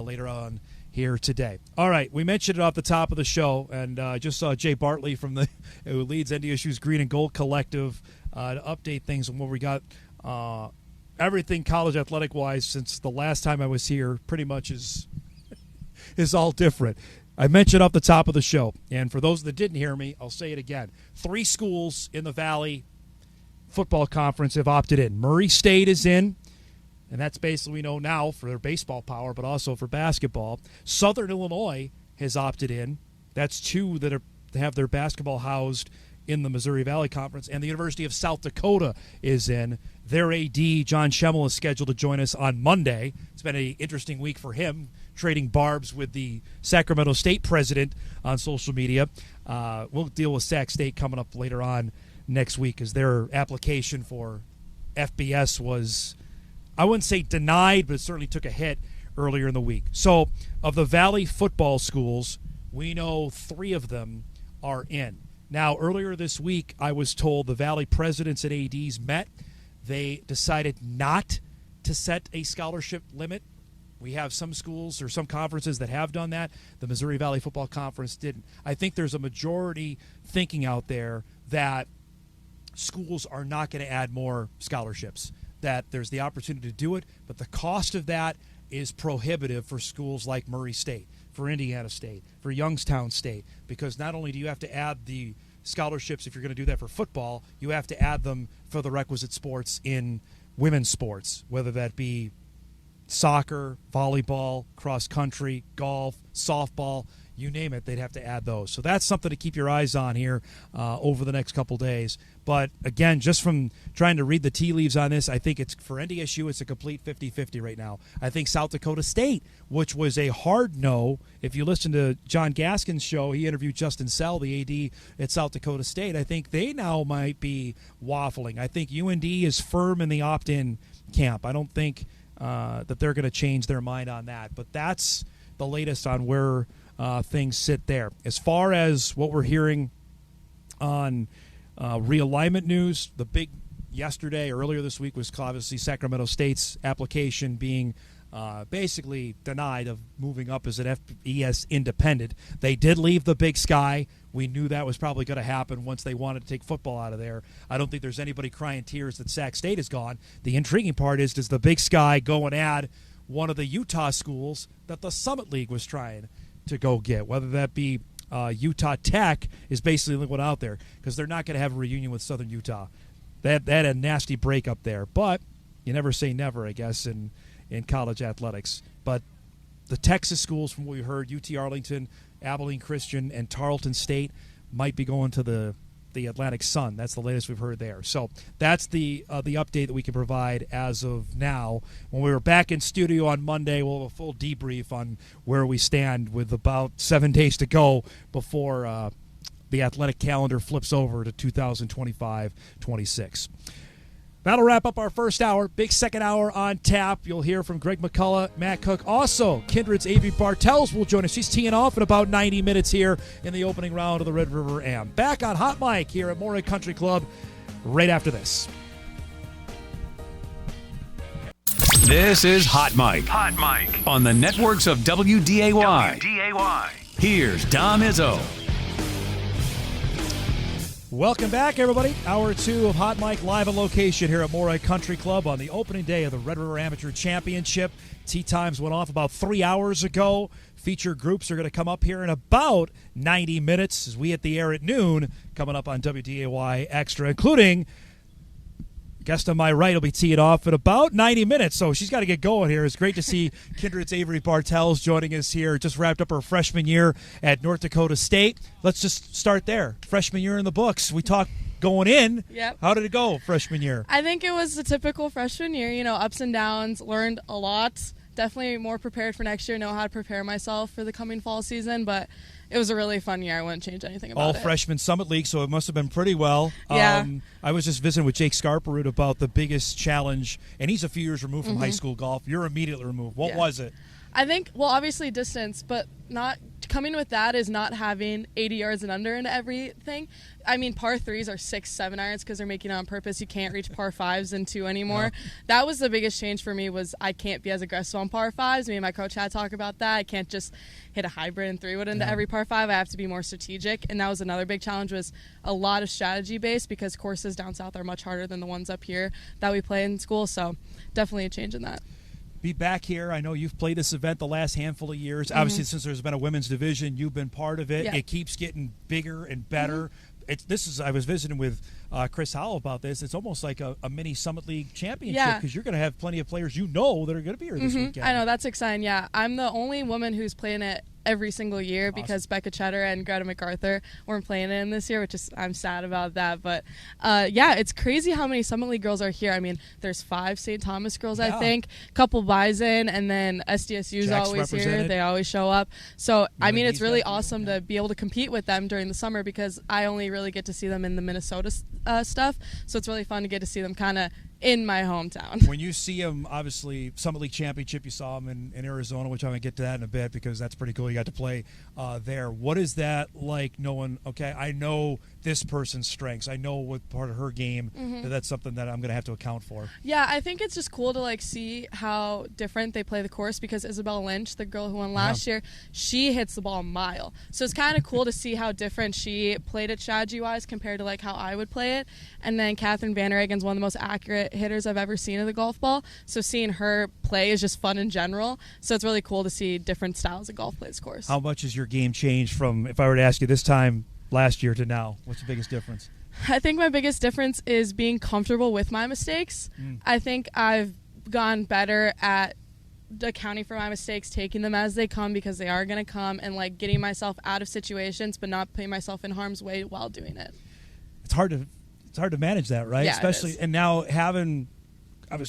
later on here today. All right, we mentioned it off the top of the show, and just saw Jay Bartley from who leads NDSU's Green and Gold Collective to update things on where we got everything college athletic wise since the last time I was here. Pretty much is all different. I mentioned off the top of the show, and for those that didn't hear me, I'll say it again. 3 schools in the Valley Football Conference have opted in. Murray State is in. And that's basically, we know now, for their baseball power, but also for basketball. Southern Illinois has opted in. That's 2 that have their basketball housed in the Missouri Valley Conference. And the University of South Dakota is in. Their AD, John Schemmel, is scheduled to join us on Monday. It's been an interesting week for him, trading barbs with the Sacramento State president on social media. We'll deal with Sac State coming up later on next week, as their application for FBS was, I wouldn't say denied, but it certainly took a hit earlier in the week. So of the Valley football schools, we know 3 of them are in. Now, earlier this week, I was told the Valley presidents and ADs met. They decided not to set a scholarship limit. We have some schools or some conferences that have done that. The Missouri Valley Football Conference didn't. I think there's a majority thinking out there that schools are not going to add more scholarships, that there's the opportunity to do it, but the cost of that is prohibitive for schools like Murray State, for Indiana State, for Youngstown State, because not only do you have to add the scholarships if you're going to do that for football, you have to add them for the requisite sports in women's sports, whether that be soccer, volleyball, cross country, golf, softball, you name it, they'd have to add those. So that's something to keep your eyes on here over the next couple days. But again, just from trying to read the tea leaves on this, I think it's for NDSU, it's a complete 50-50 right now. I think South Dakota State, which was a hard no, if you listen to John Gaskin's show, he interviewed Justin Sell, the AD at South Dakota State. I think they now might be waffling. I think UND is firm in the opt-in camp. I don't think that they're going to change their mind on that. But that's the latest on where things sit there. As far as what we're hearing on realignment news, the big yesterday, earlier this week, was obviously Sacramento State's application being basically denied of moving up as an FBS independent. They did leave the Big Sky. We knew that was probably going to happen once they wanted to take football out of there. I don't think there's anybody crying tears that Sac State is gone. The intriguing part is, does the Big Sky go and add one of the Utah schools that the Summit League was trying to go get, whether that be Utah Tech is basically the one out there, because they're not going to have a reunion with Southern Utah. They had a nasty breakup there. But you never say never, I guess, in college athletics. But the Texas schools, from what we heard, UT Arlington, Abilene Christian, and Tarleton State might be going to the Atlantic Sun. That's the latest we've heard there. So that's the update that we can provide as of now. When we were back in studio on Monday, we'll have a full debrief on where we stand with about 7 days to go before the athletic calendar flips over to 2025-26. That'll wrap up our first hour. Big second hour on tap. You'll hear from Greg McCullough, Matt Cook. Also, Kindred's Avery Bartels will join us. She's teeing off in about 90 minutes here in the opening round of the Red River Am. Back on Hot Mic here at Moorhead Country Club right after this. This is Hot Mic. Hot Mic. On the networks of WDAY. Here's Dom Izzo. Welcome back, everybody. Hour 2 of Hot Mic live on location here at Moorhead Country Club on the opening day of the Red River Amateur Championship. Tee times went off about 3 hours ago. Featured groups are going to come up here in about 90 minutes as we hit the air at noon, coming up on WDAY Extra, including guest on my right will be teeing off in about 90 minutes, so she's got to get going here. It's great to see Kindred's Avery Bartels joining us here. Just wrapped up her freshman year at North Dakota State. Let's just start there. Freshman year in the books. We talked going in. Yep. How did it go freshman year? I think it was a typical freshman year, ups and downs, learned a lot. Definitely more prepared for next year, know how to prepare myself for the coming fall season, but it was a really fun year. I wouldn't change anything about it. All freshman Summit League, so it must have been pretty well. Yeah. I was just visiting with Jake Skarperud about the biggest challenge, and he's a few years removed from high school golf. You're immediately removed. What was it? I think, obviously distance, but not coming with that is not having 80 yards and under into everything. I mean, par 3s are 6-7 irons because they're making it on purpose. You can't reach par 5s in 2 anymore. No. That was the biggest change for me, was I can't be as aggressive on par 5s. Me and my coach had to talk about that. I can't just hit a hybrid and 3-wood into every par 5. I have to be more strategic, and that was another big challenge, was a lot of strategy based, because courses down south are much harder than the ones up here that we play in school. So definitely a change in that. Be back here. I know you've played this event the last handful of years. Obviously, since there's been a women's division, you've been part of it. Yeah. It keeps getting bigger and better. I was visiting with Chris Howell about this. It's almost like a mini Summit League championship, because you're going to have plenty of players that are going to be here this weekend. I know, that's exciting. Yeah, I'm the only woman who's playing it every single year, because Becca Cheddar and Greta MacArthur weren't playing it in this year, which is, I'm sad about that. But it's crazy how many Summit League girls are here. I mean, there's 5 St. Thomas girls, I think, a couple Bison, and then SDSU's always here. They always show up. So I mean, it's really awesome to be able to compete with them during the summer, because I only really get to see them in the Minnesota stuff. So it's really fun to get to see them kind of in my hometown. When you see them, obviously, Summit League Championship, you saw them in Arizona, which I'm going to get to that in a bit, because that's pretty cool. You got to play there. What is that like, knowing, okay, I know this person's strengths. I know what part of her game, that's something that I'm going to have to account for. Yeah, I think it's just cool to, see how different they play the course, because Isabel Lynch, the girl who won last year, she hits the ball a mile. So it's kind of cool to see how different she played it strategy-wise compared to, how I would play it. And then Catherine Van Regen's one of the most accurate hitters I've ever seen of the golf ball. So seeing her play is just fun in general. So it's really cool to see different styles of golf play this course. How much has your game changed from, if I were to ask you this time last year to now? What's the biggest difference? I think my biggest difference is being comfortable with my mistakes. I think I've gone better at accounting for my mistakes, taking them as they come, because they are going to come, and getting myself out of situations but not putting myself in harm's way while doing it. It's hard to manage that, right? Yeah, especially, and now having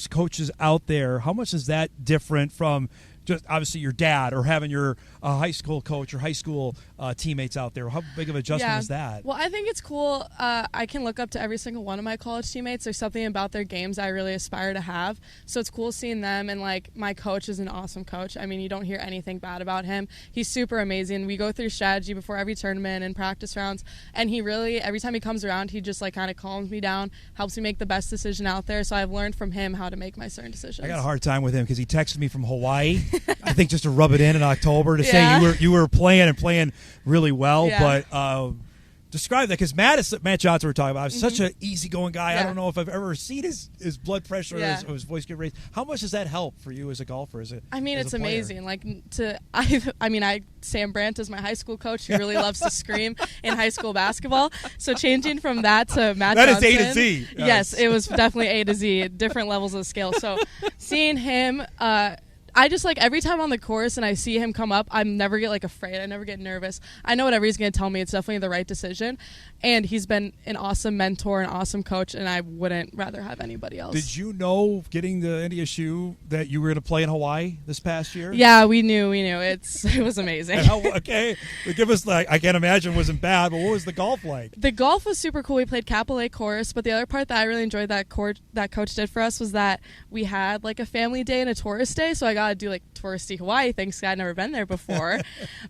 coaches out there, how much is that different from just obviously your dad, or having your high school coach or high school teammates out there? How big of an adjustment is that? Well, I think it's cool. I can look up to every single one of my college teammates. There's something about their games I really aspire to have. So it's cool seeing them. And my coach is an awesome coach. I mean, you don't hear anything bad about him. He's super amazing. We go through strategy before every tournament and practice rounds. And he really, every time he comes around, he just kind of calms me down, helps me make the best decision out there. So I've learned from him how to make my certain decisions. I got a hard time with him because he texted me from Hawaii. I think just to rub it in October to say you were playing really well, but Describe that, because Matt Johnson we're talking about. He's such an easygoing guy. I don't know if I've ever seen his blood pressure or his voice get raised. How much does that help for you as a golfer? It's amazing. Like Sam Brandt is my high school coach who really loves to scream in high school basketball. So changing from that to Matt Johnson. That is A to Z. Yes, it was definitely A to Z, different levels of skill. So seeing him, I just every time on the course and I see him come up, I never get afraid. I never get nervous. I know whatever he's going to tell me, it's definitely the right decision. And he's been an awesome mentor, an awesome coach, and I wouldn't rather have anybody else. Did you know, getting the NDSU, that you were going to play in Hawaii this past year? Yeah, we knew. It was amazing. Okay, give us I can't imagine it wasn't bad, but what was the golf like? The golf was super cool. We played Kapolei course, but the other part that I really enjoyed that coach did for us was that we had a family day and a tourist day, so I got to do touristy Hawaii things. I'd never been there before.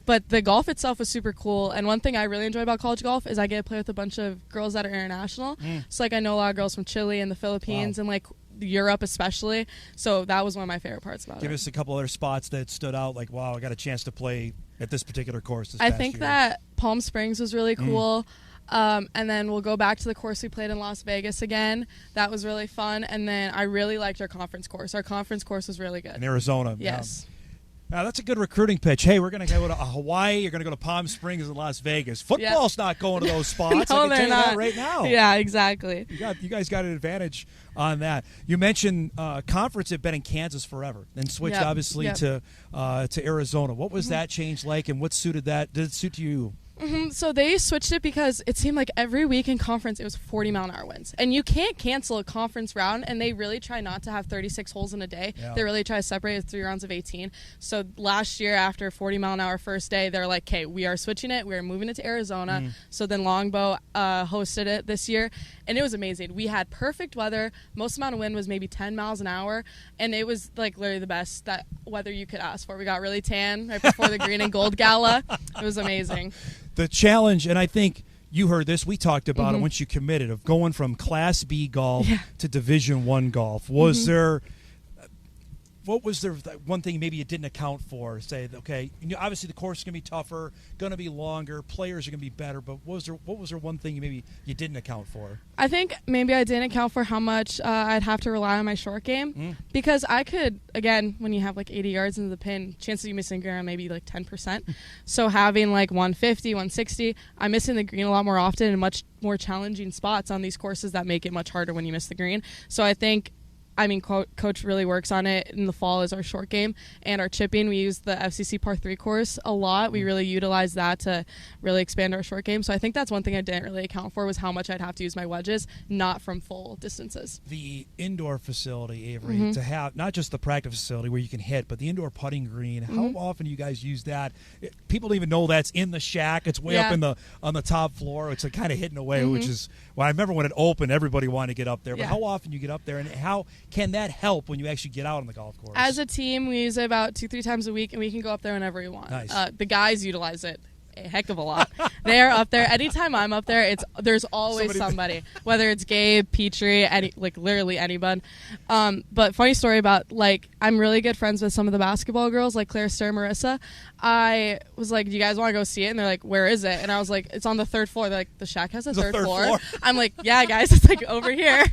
But the golf itself was super cool, and one thing I really enjoy about college golf is I get to play with a bunch of girls that are international. So I know a lot of girls from Chile and the Philippines and Europe especially, so that was one of my favorite parts about it. Give us a couple other spots that stood out, wow, I got a chance to play at this particular course this I past think year. that Palm Springs was really cool. And then we'll go back to the course we played in Las Vegas again. That was really fun. And then I really liked our conference course. Our conference course was really good. In Arizona. Yes. Now, that's a good recruiting pitch. Hey, we're going to go to Hawaii. You're going to go to Palm Springs and Las Vegas. Football's not going to those spots. No, I can tell you not. that right now. Yeah, exactly. You guys got an advantage on that. You mentioned conference had been in Kansas forever, then switched obviously to Arizona. What was that change like, and what suited that? Did it suit you? So they switched it because it seemed like every week in conference it was 40-mile-an-hour winds. And you can't cancel a conference round, and they really try not to have 36 holes in a day. Yeah. They really try to separate it 3 rounds of 18. So last year, after 40-mile-an-hour first day, they're like, okay, we are switching it. We're moving it to Arizona. So then Longbow hosted it this year, and it was amazing. We had perfect weather. Most amount of wind was maybe 10 miles an hour, and it was literally the best that weather you could ask for. We got really tan right before the green and gold gala. It was amazing. The challenge, and I think you heard this, we talked about it once you committed, of going from Class B golf to Division I golf. Was there what was there one thing maybe you didn't account for? Say, okay, obviously the course is going to be tougher, going to be longer, players are going to be better, but what was there one thing maybe you didn't account for? I think maybe I didn't account for how much I'd have to rely on my short game because I could, again, when you have 80 yards into the pin, chances of you missing the green are maybe 10%. So having 150, 160, I'm missing the green a lot more often in much more challenging spots on these courses that make it much harder when you miss the green. So I think Coach really works on it in the fall as our short game and our chipping. We use the FCC Par 3 course a lot. We really utilize that to really expand our short game. So I think that's one thing I didn't really account for was how much I'd have to use my wedges, not from full distances. The indoor facility, Avery, to have not just the practice facility where you can hit, but the indoor putting green. How often do you guys use that? People don't even know that's in the shack. It's way up on the top floor. It's kind of hidden away, which is I remember when it opened, everybody wanted to get up there. But how often you get up there, and how can that help when you actually get out on the golf course? As a team, we use it about 2-3 times a week, and we can go up there whenever we want. Nice. The guys utilize it a heck of a lot. They're up there. Anytime I'm up there, there's always somebody. Whether it's Gabe, Petrie, literally anyone. But funny story about, I'm really good friends with some of the basketball girls, like Claire Stir, Marissa. I was like, do you guys want to go see it? And they're like, where is it? And I was like, it's on the 3rd floor. They're like, the shack has a third floor? I'm like, yeah, guys, it's over here.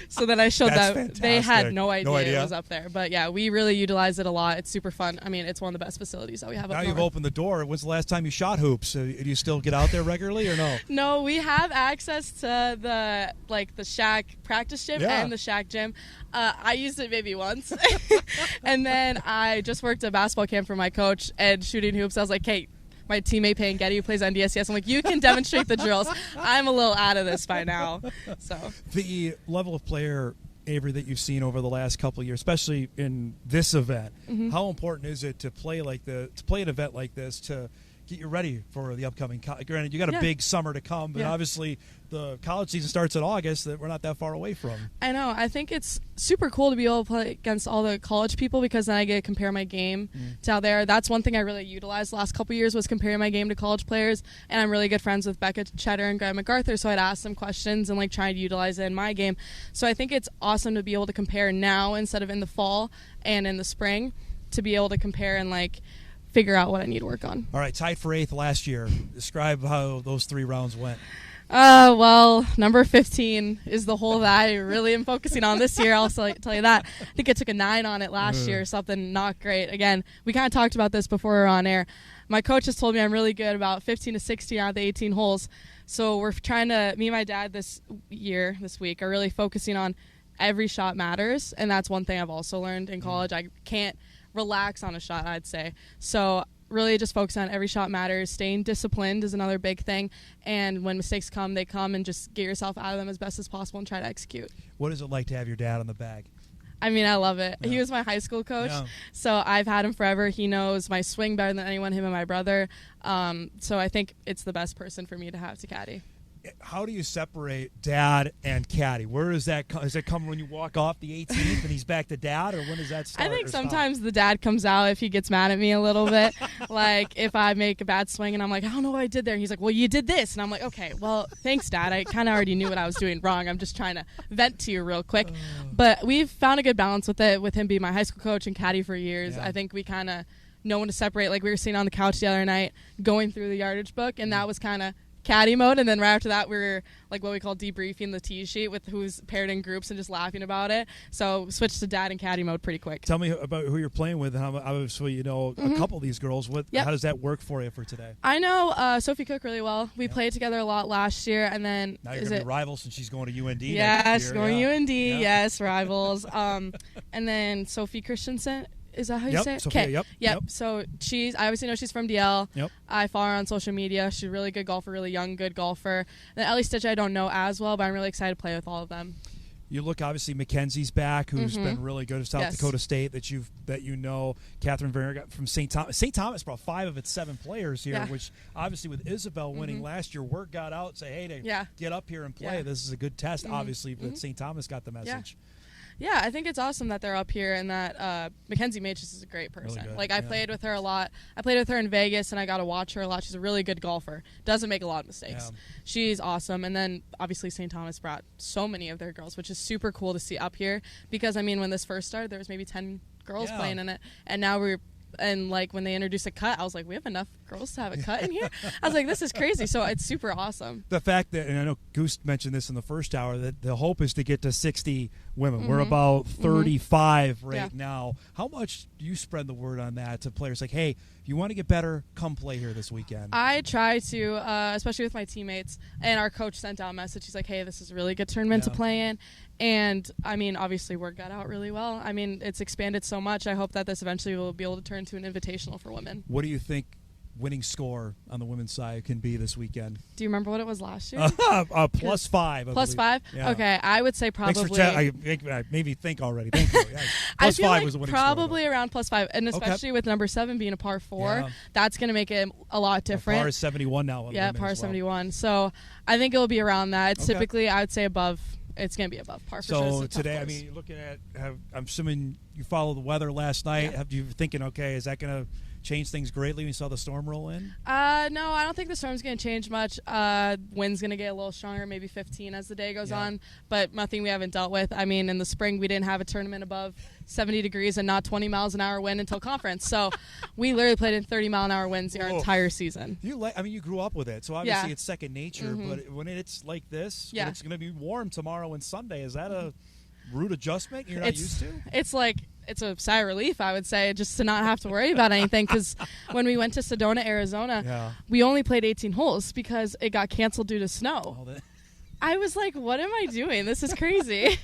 So then I showed That's them. fantastic. They had no idea it was up there. But yeah, we really utilize it a lot. It's super fun. It's one of the best facilities that we have up Now north. you've opened the door. When's the last time you shot hoops? Do you still get out there regularly or no? No, we have access to the shack practice gym and the shack gym. I used it maybe once. And then I just worked a basketball camp for my coach and shooting hoops. I was like, hey, my teammate Payne Getty, who plays NDSU, I'm like, you can demonstrate the drills. I'm a little out of this by now. So the level of player, Avery, that you've seen over the last couple of years, especially in this event, how important is it to play an event like this to get you ready for the upcoming granted, you got a big summer to come, but obviously the college season starts in August that we're not that far away from. I know. I think it's super cool to be able to play against all the college people because then I get to compare my game to out there. That's one thing I really utilized the last couple of years was comparing my game to college players, and I'm really good friends with Becca Cheddar and Graham MacArthur, so I'd ask them questions and try to utilize it in my game. So I think it's awesome to be able to compare now instead of in the fall and in the spring, to be able to compare and figure out what I need to work on. All right, tied for 8th last year. Describe how those 3 rounds went. Well, number 15 is the hole that I really am focusing on this year. I'll tell you that. I think I took a 9 on it last year, something not great. Again, we kind of talked about this before we were on air. My coach has told me I'm really good about 15 to 16 out of the 18 holes. So we're trying to, me and my dad this week, are really focusing on every shot matters. And that's one thing I've also learned in college. I can't relax on a shot, I'd say. So really just focus on every shot matters. Staying disciplined is another big thing. And when mistakes come, they come, and just get yourself out of them as best as possible and try to execute. What is it like to have your dad on the bag? I mean, I love it. Yeah. He was my high school coach, Yeah. so I've had him forever. He knows my swing better than anyone, him and my brother. So I think it's the best person for me to have to caddy. How do you separate dad and caddy? Where does that come? Does it come when you walk off the 18th and he's back to dad, or when does that start? I think sometimes the dad comes out if he gets mad at me a little bit. Like if I make a bad swing and I'm like, I don't know what I did there. And he's like, well, you did this. And I'm like, okay, well, thanks, Dad. I kind of already knew what I was doing wrong. I'm just trying to vent to you real quick. But we've found a good balance with it, with him being my high school coach and caddy for years. Yeah. I think we kind of know when to separate. Like we were sitting on the couch the other night going through the yardage book, and that was kind of caddy mode, and then right after that we were like what we call debriefing the tee sheet with who's paired in groups and just laughing about it. So switched to dad and caddy mode pretty quick. Tell me about who you're playing with, and how obviously you know a couple of these girls. How does that work for you for today? I know Sophie Cook really well. We played together a lot last year, and then Now you're gonna be rivals since she's going to UND. Yeah, next she's year. going to UND. Yeah. Yes, rivals. And then Sophie Christensen. Is that how you say it? Sophia, yep. So I obviously know she's from DL. Yep. I follow her on social media. She's a really good golfer, really young, good golfer. And then Ellie Stitch I don't know as well, but I'm really excited to play with all of them. You look, obviously Mackenzie's back, who's been really good at South Dakota State that you know. Catherine Verner got from St. Thomas. St. Thomas brought 5 of its 7 players here, which obviously with Isabel winning last year, word got out, say, hey, to get up here and play. Yeah. This is a good test, obviously, but St. Thomas got the message. Yeah, I think it's awesome that they're up here, and that Mackenzie Maches is a great person. Really like I played with her a lot. I played with her in Vegas, and I got to watch her a lot. She's a really good golfer. Doesn't make a lot of mistakes. Yeah. She's awesome. And then obviously St. Thomas brought so many of their girls, which is super cool to see up here. Because I mean, when this first started, there was maybe 10 girls playing in it, and now and like when they introduced a cut, I was like, we have enough girls to have a cut in here? I was like, this is crazy. So it's super awesome. The fact that, and I know Goose mentioned this in the first hour, that the hope is to get to 60 women. We're about 35 right now. How much do you spread the word on that to players? Like, hey, if you want to get better, come play here this weekend. I try to, especially with my teammates. And our coach sent out a message. He's like, hey, this is a really good tournament to play in. And, I mean, obviously word got out really well. I mean, it's expanded so much. I hope that this eventually will be able to turn to an invitational for women. What do you think winning score on the women's side can be this weekend? Do you remember what it was last year? +5. +5? Yeah. Okay, I would say probably. Thanks for I made me think already. Thank you. Yeah. +5 was the winning probably score, around +5, and especially with number 7 being a par 4, that's going to make it a lot different. Par is 71 now. Yeah, par 71. So I think it will be around that. Typically, I would say above. It's going to be above par for sure. So today, I mean, looking at, I'm assuming you followed the weather last night. Have you thinking, okay, is that going to change things greatly when you saw the storm roll in? No, I don't think the storm's going to change much. Wind's going to get a little stronger, maybe 15 as the day goes on, but nothing we haven't dealt with. I mean, in the spring, we didn't have a tournament above 70 degrees and not 20 miles an hour wind until conference. So we literally played in 30-mile-an-hour winds our entire season. You grew up with it, so obviously it's second nature, but when it's like this, when it's going to be warm tomorrow and Sunday, is that a rude adjustment you're not used to? It's like, it's a sigh of relief, I would say, just to not have to worry about anything. Because when we went to Sedona, Arizona, we only played 18 holes because it got canceled due to snow. I was like, what am I doing? This is crazy.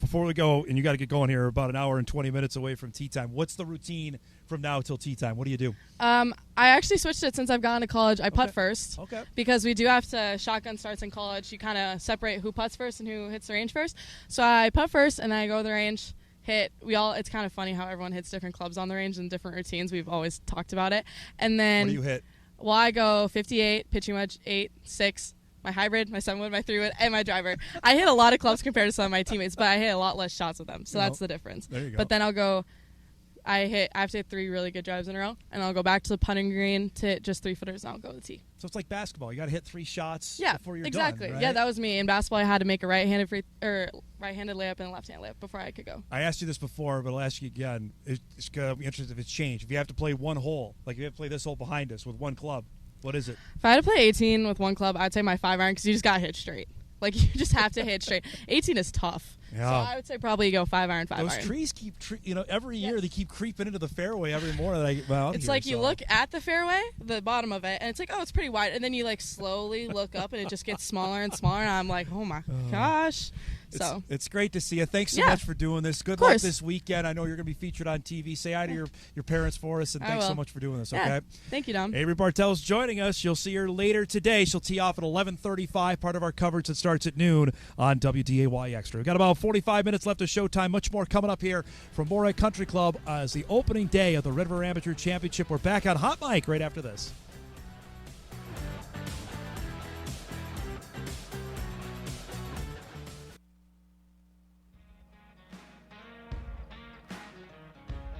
Before we go, and you got to get going here, about an hour and 20 minutes away from tee time. What's the routine from now till tee time? What do you do? I actually switched it since I've gone to college. I putt first. Okay. Because we do have to shotgun starts in college. You kind of separate who putts first and who hits the range first. So I putt first, and then I go to the range. It's kind of funny how everyone hits different clubs on the range and different routines. We've always talked about it. And then what do you hit? Well, I go 58, pitching wedge 8, 6, my hybrid, my 7-wood, my 3-wood, and my driver. I hit a lot of clubs compared to some of my teammates, but I hit a lot less shots with them. So that's the difference. There you go. But then I'll go I have to hit 3 really good drives in a row, and I'll go back to the putting green to hit just 3-footers, and I'll go to the tee. So it's like basketball. You got to hit 3 shots before you're exactly. done, right? Yeah, that was me. In basketball, I had to make a right-handed layup and a left-handed layup before I could go. I asked you this before, but I'll ask you again. It's going to be interesting if it's changed. If you have to play one hole, like if you have to play this hole behind us with one club, what is it? If I had to play 18 with one club, I'd say my 5-iron because you just got to hit straight. Like, you just have to hit straight. 18 is tough. Yeah. So I would say probably go 5-iron, 5-iron. Those trees keep, every year they keep creeping into the fairway every morning. It's like you look at the fairway, the bottom of it, and it's like, oh, it's pretty wide. And then you, like, slowly look up, and it just gets smaller and smaller. And I'm like, oh, my gosh. So it's great to see you. Thanks so much for doing this. Good luck this weekend. I know you're going to be featured on TV. Say hi to your parents for us, and thanks so much for doing this. Okay. Thank you, Dom. Avery Bartels joining us. You'll see her later today. She'll tee off at 11:35. Part of our coverage that starts at noon on WDAY Extra. We've got about 45 minutes left of showtime. Much more coming up here from Moorhead Country Club as the opening day of the Red River Amateur Championship. We're back on Hot Mic right after this.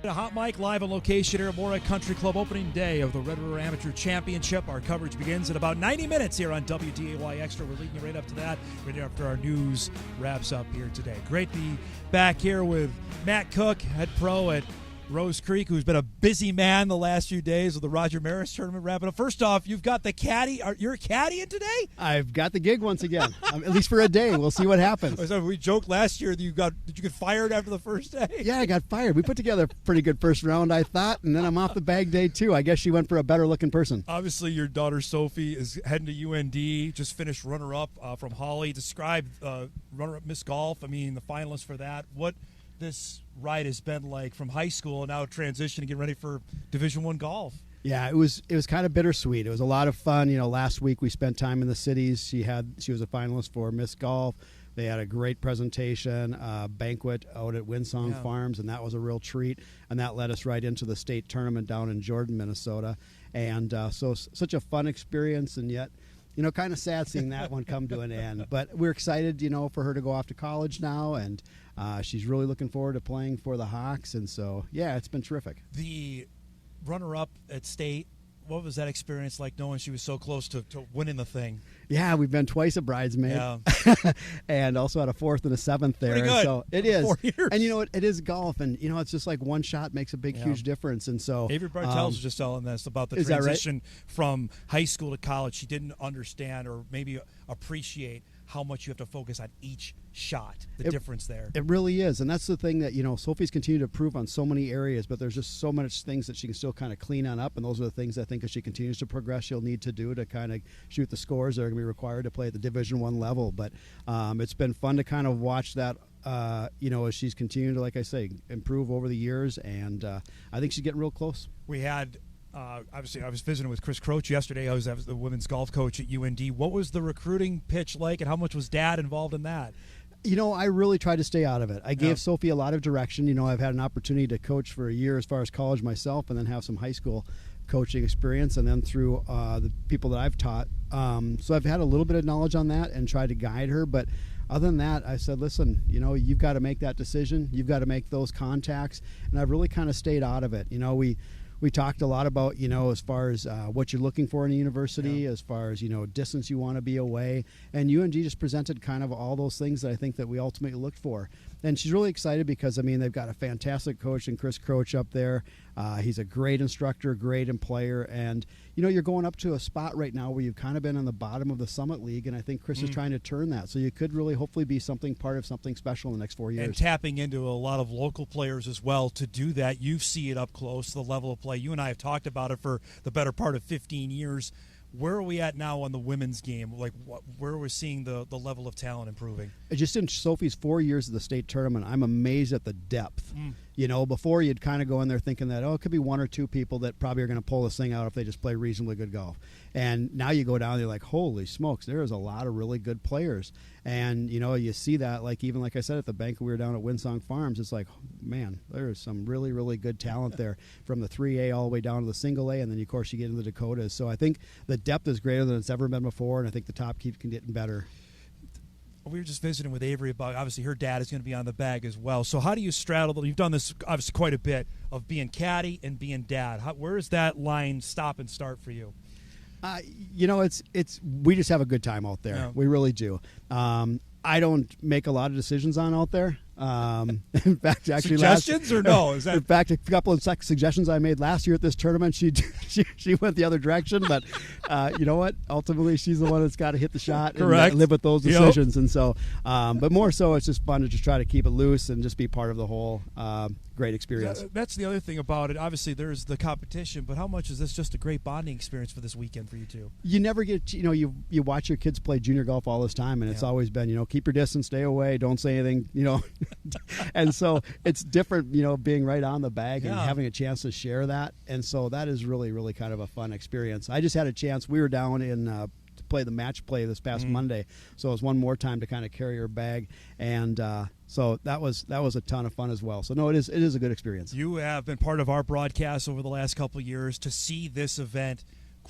A Hot Mic live on location here at Moorhead Country Club, opening day of the Red River Amateur Championship. Our coverage begins in about 90 minutes here on WDAY Extra. We're leading you right up to that, right after our news wraps up here today. Great to be back here with Matt Cook, head pro at Rose Creek, who's been a busy man the last few days with the Roger Maris tournament wrapping up. First off, you've got the caddy. You're caddying today? I've got the gig once again, at least for a day. We'll see what happens. So we joked last year that you get fired after the first day. Yeah, I got fired. We put together a pretty good first round, I thought, and then I'm off the bag day two. I guess she went for a better-looking person. Obviously, your daughter Sophie is heading to UND, just finished runner-up from Holly. Describe runner-up Miss Golf. I mean, the finalist for that. What this ride has been like from high school and now transition and get ready for Division I golf. Yeah, it was kind of bittersweet. It was a lot of fun. Last week we spent time in the cities. She was a finalist for Miss Golf. They had a great presentation, banquet out at Windsong Farms, and that was a real treat. And that led us right into the state tournament down in Jordan, Minnesota. And so such a fun experience, and yet kind of sad seeing that one come to an end. But we're excited, for her to go off to college now, and she's really looking forward to playing for the Hawks. And so, yeah, it's been terrific. The runner-up at state, what was that experience like, knowing she was so close to winning the thing? Yeah, we've been twice a bridesmaid, and also had a fourth and a seventh there. Pretty good. So it is, 4 years. And it is golf, and it's just like one shot makes a big, huge difference. And so Avery Bartels was just telling us about the transition from high school to college. She didn't understand or maybe appreciate how much you have to focus on each shot, the difference there. It really is, and that's the thing that, Sophie's continued to improve on so many areas, but there's just so much things that she can still kind of clean on up, and those are the things I think as she continues to progress she'll need to do to kind of shoot the scores that are going to be required to play at the Division I level. But it's been fun to kind of watch that, as she's continuing to, like I say, improve over the years, and I think she's getting real close. We had obviously, I was visiting with Chris Croach yesterday. I was the women's golf coach at UND. What was the recruiting pitch like, and how much was Dad involved in that? I really tried to stay out of it. I gave Sophie a lot of direction. I've had an opportunity to coach for a year as far as college myself, and then have some high school coaching experience, and then through the people that I've taught. So I've had a little bit of knowledge on that and tried to guide her, but other than that, I said, listen, you've got to make that decision. You've got to make those contacts, and I've really kind of stayed out of it. We talked a lot about, as far as what you're looking for in a university, as far as, distance you want to be away. And UNG just presented kind of all those things that I think that we ultimately looked for. And she's really excited because, they've got a fantastic coach in Chris Croach up there. He's a great instructor, great player. And, you're going up to a spot right now where you've kind of been on the bottom of the Summit League. And I think Chris is trying to turn that. So you could really hopefully be part of something special in the next 4 years. And tapping into a lot of local players as well to do that. You see it up close, the level of play. You and I have talked about it for the better part of 15 years. Where are we at now on the women's game? Like, where are we seeing the level of talent improving? Just in Sophie's 4 years of the state tournament, I'm amazed at the depth. Before you'd kind of go in there thinking that, it could be one or two people that probably are going to pull this thing out if they just play reasonably good golf. And now you go down and you're like, holy smokes, there is a lot of really good players. And, you see that, even like I said, at the banquet we were down at Windsong Farms, it's like, man, there's some really, really good talent there from the 3A all the way down to the single A, and then, of course, you get into the Dakotas. So I think the depth is greater than it's ever been before, and I think the top keeps getting better. we were just visiting with Avery about, obviously her dad is going to be on the bag as well. So how do you straddle, you've done this obviously quite a bit, of being caddy and being dad. Where does that line stop and start for you? It's we just have a good time out there. Yeah. We really do. I don't make a lot of decisions on out there. In fact, actually, suggestions or no? Is that... In fact, a couple of suggestions I made last year at this tournament, she went the other direction. But you know what? Ultimately, she's the one that's got to hit the shot and live with those decisions. Yep. And so, but more so, it's just fun to just try to keep it loose and just be part of the whole great experience. That's the other thing about it. Obviously, there's the competition, but how much is this just a great bonding experience for this weekend for you two? You never get, you watch your kids play junior golf all this time, and it's always been, keep your distance, stay away, don't say anything, and so it's different, being right on the bag and having a chance to share that. And so that is really, really kind of a fun experience. I just had a chance. We were down in to play the match play this past Monday, so it was one more time to kind of carry her bag, and so that was a ton of fun as well. So no, it is a good experience. You have been part of our broadcast over the last couple of years to see this event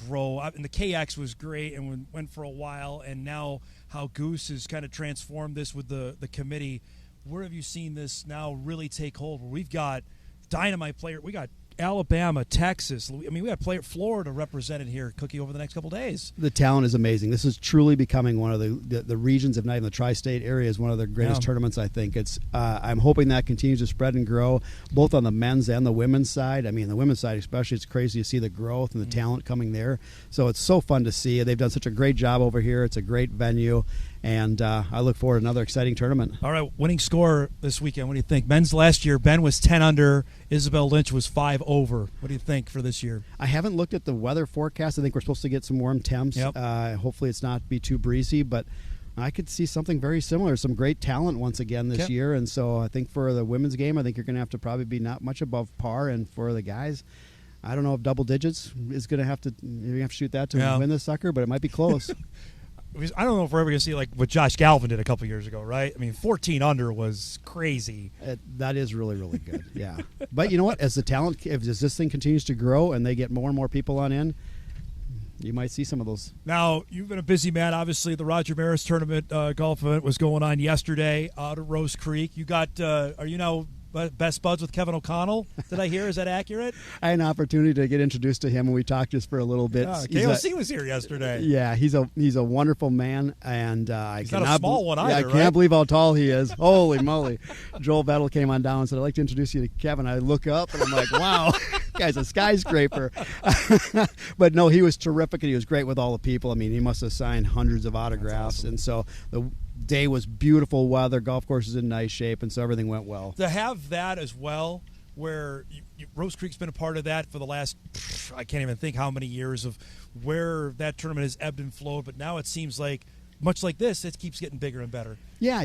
grow. And the KX was great and went for a while, and now how Goose has kind of transformed this with the committee. Where have you seen this now really take hold? Where we've got dynamite player, we got Alabama, Texas. I mean, we have Florida represented here, Cookie, over the next couple of days. The talent is amazing. This is truly becoming one of the regions, if not even the tri-state area, is one of the greatest tournaments, I think. It's I'm hoping that continues to spread and grow, both on the men's and the women's side. I mean, the women's side especially, it's crazy to see the growth and the talent coming there. So it's so fun to see. They've done such a great job over here. It's a great venue. And I look forward to another exciting tournament. All right, winning score this weekend. What do you think? Men's last year, Ben was 10 under. Isabel Lynch was 5 over. What do you think for this year? I haven't looked at the weather forecast. I think we're supposed to get some warm temps. Yep. Hopefully it's not be too breezy, but I could see something very similar. Some great talent once again this year. And so I think for the women's game, I think you're going to have to probably be not much above par. And for the guys, I don't know if double digits is going to have to shoot that to win this sucker, but it might be close. I don't know if we're ever going to see like what Josh Galvin did a couple years ago, right? I mean, 14 under was crazy. That is really, really good, yeah. But you know what? As this thing continues to grow and they get more and more people on in, you might see some of those. Now, you've been a busy man. Obviously, the Roger Maris tournament golf event was going on yesterday out at Rose Creek. You got, are you now best buds with Kevin O'Connell? Did I hear? Is that accurate? I had an opportunity to get introduced to him, and we talked just for a little bit. KOC was here yesterday. Yeah, he's a wonderful man, and he's not a small one either. I can't believe how tall he is. Holy moly! Joel Vettel came on down and said, "I'd like to introduce you to Kevin." I look up and I'm like, "Wow, guy's a skyscraper." But no, he was terrific, and he was great with all the people. I mean, he must have signed hundreds of autographs, and so the day was beautiful weather. Golf course is in nice shape, and so everything went well. To have that as well, where Rose Creek's been a part of that for the last, I can't even think how many years of where that tournament has ebbed and flowed, but now it seems like, much like this, it keeps getting bigger and better. Yeah,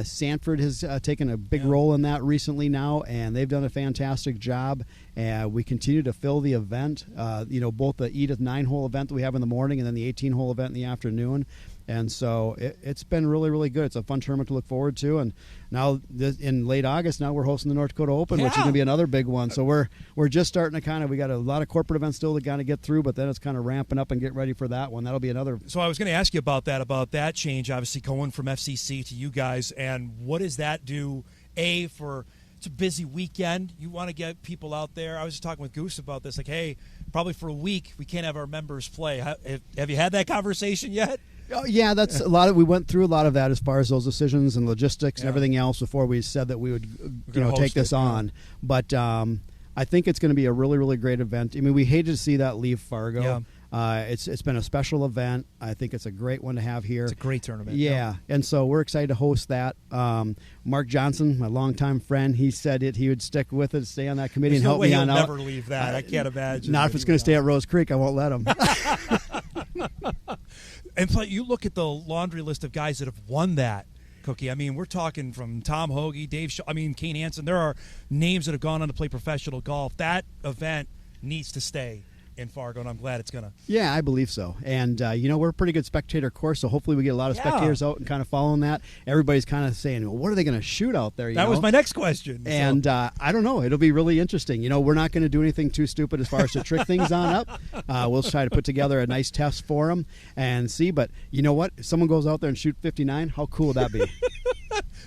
Sanford has taken a big role in that recently now, and they've done a fantastic job. And we continue to fill the event, both the Edith 9-hole event that we have in the morning and then the 18-hole event in the afternoon. And so it's been really, really good. It's a fun tournament to look forward to. And now in late August, now we're hosting the North Dakota Open, which is going to be another big one. So we're just starting to we got a lot of corporate events still to kind of get through, but then it's kind of ramping up and get ready for that one. That'll be another. So I was going to ask you about that change, obviously going from FCC to you guys, and what does that do, for it's a busy weekend. You want to get people out there. I was just talking with Goose about this, like, hey, probably for a week we can't have our members play. Have you had that conversation yet? Oh, yeah, that's a lot of. We went through a lot of that as far as those decisions and logistics and everything else before we said that we would, take this on. But I think it's going to be a really, really great event. I mean, we hated to see that leave Fargo. It's been a special event. I think it's a great one to have here. It's a great tournament. Yeah, and so we're excited to host that. Mark Johnson, my longtime friend, he said he would stick with it, stay on that committee, and help me on out. He'll never leave that. I can't imagine. Not if it's going to stay at Rose Creek. I won't let him. And you look at the laundry list of guys that have won that, Cookie. I mean, we're talking from Tom Hoagie, Dave Kane Hansen. There are names that have gone on to play professional golf. That event needs to stay. in Fargo, and I'm glad it's going to. Yeah, I believe so. And, we're a pretty good spectator course, so hopefully we get a lot of spectators out and kind of following that. Everybody's kind of saying, well, what are they going to shoot out there? That was my next question. And I don't know. It'll be really interesting. We're not going to do anything too stupid as far as to trick things on up. We'll try to put together a nice test for them and see. But you know what? If someone goes out there and shoot 59, how cool would that be?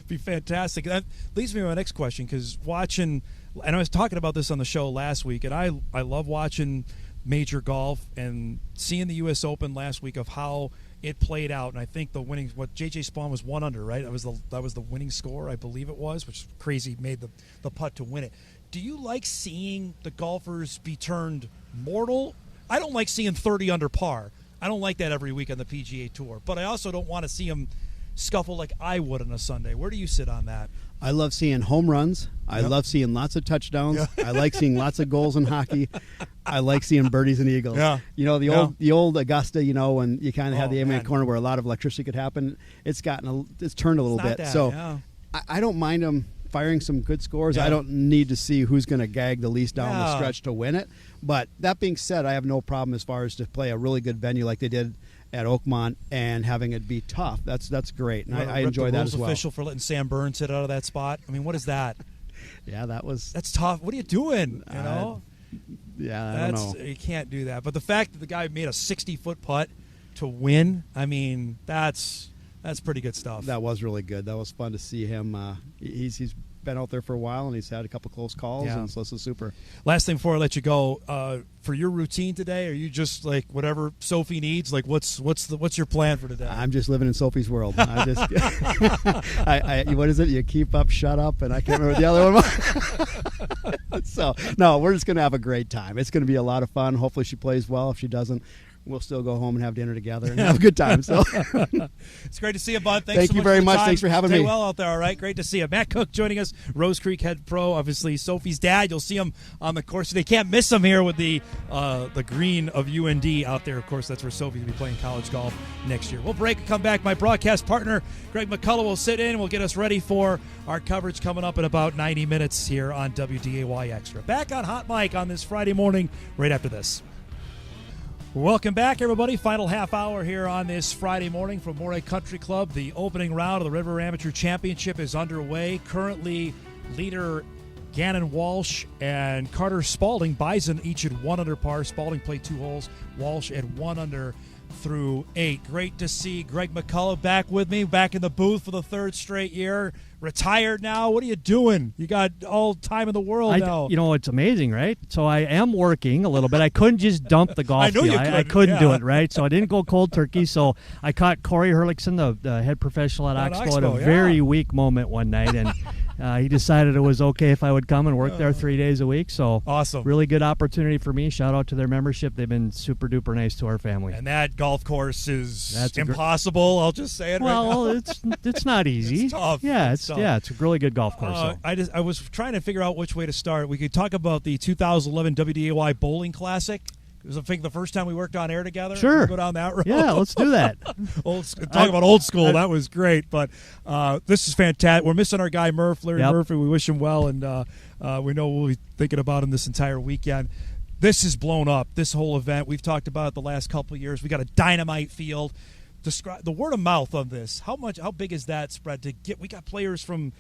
Be fantastic. That leads me to my next question, because watching, and I was talking about this on the show last week, and I love watching major golf and seeing the U.S. Open last week of how it played out. And I think the winning, what J.J. Spawn was 1 under, right? That was the winning score, I believe it was, which is crazy. Made the putt to win it. Do you like seeing the golfers be turned mortal? I don't like seeing 30 under par. I don't like that every week on the PGA Tour. But I also don't want to see them scuffle like I would on a Sunday. Where do you sit on that? I love seeing home runs. I love seeing lots of touchdowns. I like seeing lots of goals in hockey. I like seeing birdies and eagles. Yeah. The old Augusta, when you kind of had the aiming corner where a lot of electricity could happen, it's turned a little bit. I don't mind them firing some good scores. I don't need to see who's going to gag the least down the stretch to win it. But that being said, I have no problem as far as to play a really good venue like they did at Oakmont and having it be tough. That's great, and I enjoy that as well. Official for letting Sam Burns hit out of that spot. I mean, what is that? Yeah, that's tough. What are you doing? I don't know. You can't do that. But the fact that the guy made a 60-foot putt to win, I mean, that's pretty good stuff. That was really good. That was fun to see him. He's been out there for a while, and he's had a couple close calls, and so this is super. Last thing before I let you go, for your routine today, are you just like whatever Sophie needs? Like, what's your plan for today? I'm just living in Sophie's world. I just, what is it? You keep up, shut up, and I can't remember the other one. So no, we're just gonna have a great time. It's gonna be a lot of fun. Hopefully, she plays well. If she doesn't, we'll still go home and have dinner together and have a good time. So it's great to see you, bud. Thank you very much. Thanks for having me. Stay well out there, all right? Great to see you. Matt Cook joining us, Rose Creek Head Pro, obviously Sophie's dad. You'll see him on the course. They can't miss him here with the green of UND out there. Of course, that's where Sophie's going to be playing college golf next year. We'll break and come back. My broadcast partner, Greg McCullough, will sit in and will get us ready for our coverage coming up in about 90 minutes here on WDAY Extra. Back on Hot Mic on this Friday morning right after this. Welcome back, everybody. Final half hour here on this Friday morning from Moorhead Country Club. The opening round of the River Amateur Championship is underway. Currently, leader Gannon Walsh and Carter Spalding, Bison each at 1 under par. Spalding played 2 holes. Walsh at 1 under through 8. Great to see Greg McCullough back with me, back in the booth for the 3rd straight year. Retired now. What are you doing? You got all time in the world now. It's amazing, right? So I am working a little bit. I couldn't just dump the golf field. I couldn't do it, right? So I didn't go cold turkey. So I caught Corey Herlickson, the head professional at Oxbow, at a very weak moment one night, and he decided it was okay if I would come and work there 3 days a week. So awesome. Really good opportunity for me. Shout out to their membership. They've been super duper nice to our family. And that golf course is impossible. I'll just say it. Well, right now. it's not easy. It's tough. Yeah, it's a really good golf course. I was trying to figure out which way to start. We could talk about the 2011 WDAY Bowling Classic. It was, I think, the first time we worked on air together. Sure. Go down that road. Yeah, let's do that. Talk about old school. That was great. But this is fantastic. We're missing our guy Larry Murphy. We wish him well, and we know we'll be thinking about him this entire weekend. This is blown up, this whole event. We've talked about it the last couple of years. We got a dynamite field. Describe the word of mouth on this. How big is that spread to get? We got players from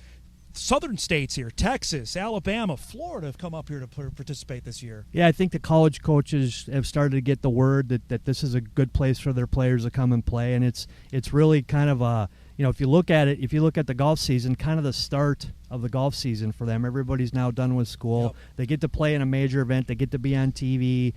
southern states here, Texas, Alabama, Florida have come up here to participate this year. Yeah, I think the college coaches have started to get the word that this is a good place for their players to come and play, and it's really kind of a, if you look at the golf season, kind of the start of the golf season for them. Everybody's now done with school. Yep. They get to play in a major event. They get to be on TV.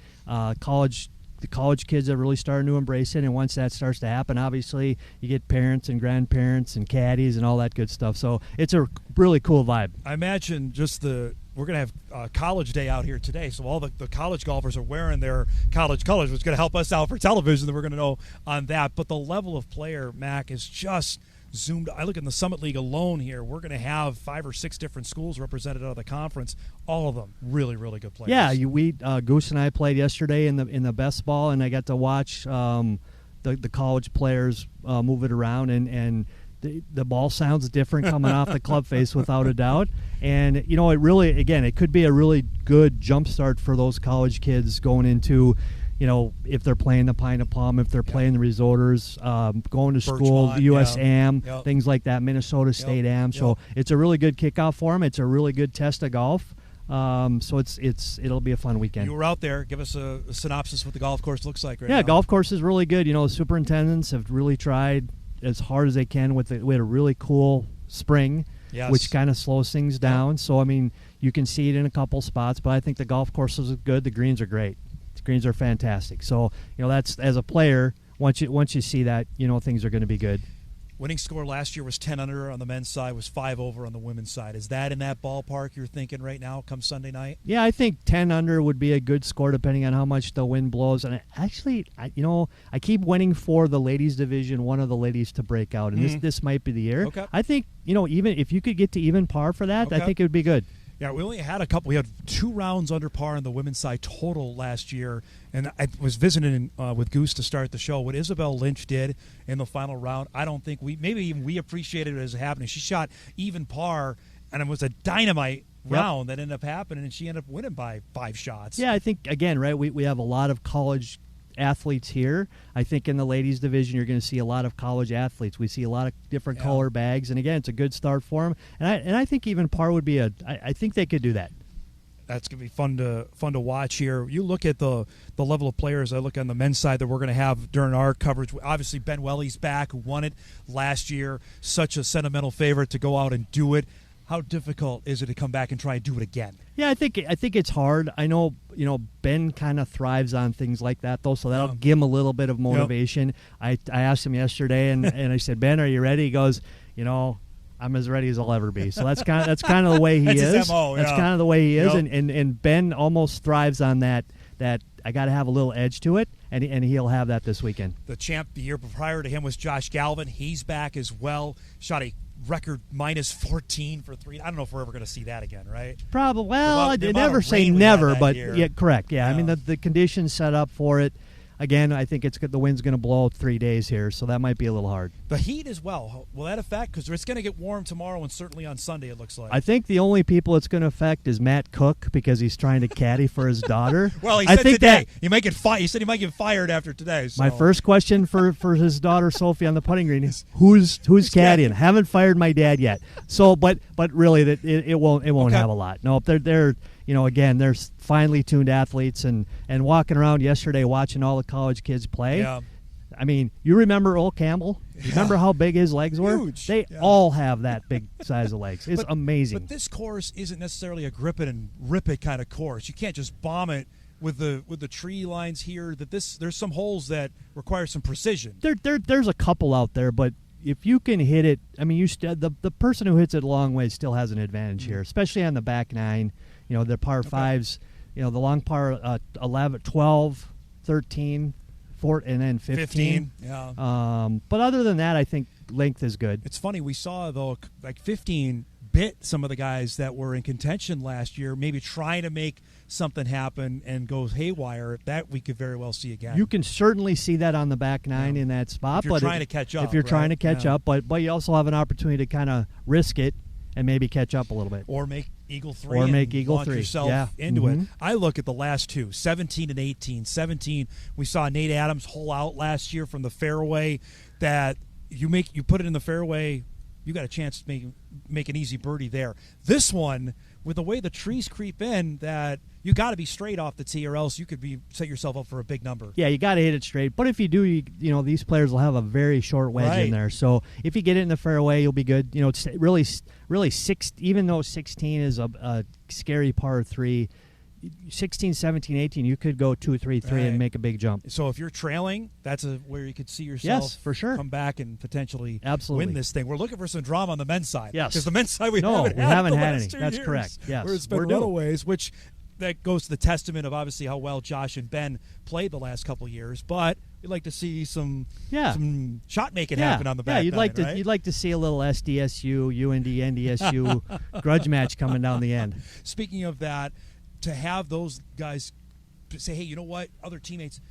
The college kids are really starting to embrace it, and once that starts to happen, obviously you get parents and grandparents and caddies and all that good stuff. So it's a really cool vibe. I imagine we're going to have college day out here today, so all the college golfers are wearing their college colors, which is going to help us out for television, that we're going to know on that. But the level of player, Mac, is just zoomed. I look in the Summit League alone here. We're going to have 5 or 6 different schools represented out of the conference. All of them really, really good players. Yeah, Goose and I played yesterday in the best ball, and I got to watch the college players move it around, and the ball sounds different coming off the club face without a doubt. And, it really, again, it could be a really good jump start for those college kids going into, if they're playing the Pine of Plum, if they're playing the Resorters, going to school, US AM, things like that, Minnesota State AM. So it's a really good kickoff for them. It's a really good test of golf. So it'll be a fun weekend. You were out there. Give us a synopsis of what the golf course looks like right now. Yeah, golf course is really good. The superintendents have really tried as hard as they can we had a really cool spring, which kind of slows things down. So, you can see it in a couple spots, but I think the golf course is good. The greens are great. The greens are fantastic. So, that's, as a player, once you see that, things are going to be good. Winning score last year was 10 under on the men's side, was 5 over on the women's side. Is that in that ballpark you're thinking right now come Sunday night? Yeah, I think 10 under would be a good score depending on how much the wind blows. And I keep winning for the ladies division, one of the ladies to break out, and this might be the year. Okay. I think, even if you could get to even par for that, I think it would be good. Yeah, we only had a couple. We had 2 rounds under par on the women's side total last year, and I was visiting with Goose to start the show. What Isabel Lynch did in the final round, I don't think we appreciated it as happening. She shot even par, and it was a dynamite round that ended up happening, and she ended up winning by 5 shots. Yeah, I think, again, right, we have a lot of college athletes here. I think in the ladies division you're going to see a lot of college athletes. We see a lot of different color bags, and again, it's a good start for them. And I think even par would be I think they could do that. That's going to be fun to watch here. You look at the level of players. I look on the men's side that we're going to have during our coverage. Obviously, Ben Welly's back, who won it last year. Such a sentimental favorite to go out and do it. How difficult is it to come back and try and do it again? Yeah, I think it's hard. I know, Ben kind of thrives on things like that, though, so that'll give him a little bit of motivation. Yep. I asked him yesterday, and I said, Ben, are you ready? He goes, I'm as ready as I'll ever be. So that's kind of the way he is. His MO, that's kind of the way he is, and Ben almost thrives on that I got to have a little edge to it, and he'll have that this weekend. The champ the year prior to him was Josh Galvin. He's back as well. Shot a record minus 14 for 3. I don't know if we're ever going to see that again, right? Probably. Well, I never say never, but year. Correct. Yeah, I mean the conditions set up for it. Again, I think the wind's going to blow 3 days here, so that might be a little hard. The heat as well. Will that affect? Because it's going to get warm tomorrow and certainly on Sunday, it looks like. I think the only people it's going to affect is Matt Cook because he's trying to caddy for his daughter. Well, he said today. He said he might get fired after today. So. My first question for his daughter Sophie on the putting green is who's caddying? Haven't fired my dad yet. So, but really, it won't have a lot. No, they're. Again, they're finely tuned athletes, and walking around yesterday watching all the college kids play. Yeah. I mean, you remember Earl Campbell? You remember how big his legs were? Huge. They all have that big size of legs. It's amazing. But this course isn't necessarily a grip it and rip it kind of course. You can't just bomb it with the tree lines here. There's some holes that require some precision. There's a couple out there, but if you can hit it, I mean, the person who hits it a long way still has an advantage here, especially on the back nine. The par fives, the long par 11, 12, 13, 14, and then 15. Yeah. But other than that, I think length is good. It's funny. We saw, though, like 15 bit some of the guys that were in contention last year, maybe trying to make something happen and goes haywire. That we could very well see again. You can certainly see that on the back nine in that spot. If you're trying to catch up. If you're trying to catch up, but you also have an opportunity to kind of risk it and maybe catch up a little bit. Or make Eagle 3 or and make Eagle launch 3. yourself into it. I look at the last two, 17 and 18. 17, we saw Nate Adams hole out last year from the fairway that you put it in the fairway, you got a chance to make an easy birdie there. This one, with the way the trees creep in, that you got to be straight off the tee or else you could set yourself up for a big number. Yeah, you got to hit it straight. But if you do, these players will have a very short wedge in there. So if you get it in the fairway, you'll be good. It's really even though 16 is a scary par 3, 16, 17, 18, you could go 2, 3, 3 and make a big jump. So if you're trailing, that's where you could see yourself for sure. come back and potentially Absolutely. win this thing. We're looking for some drama on the men's side. Yes. Because the men's side we haven't had any. That's years, correct. Yes. Where it's been runaways, which that goes to the testament of obviously how well Josh and Ben played the last couple of years. But we'd like to see some shot making happen on the back. You'd like to see a little SDSU, UND, NDSU grudge match coming down the end. Speaking of that, to have those guys say, hey, you know what, other teammates,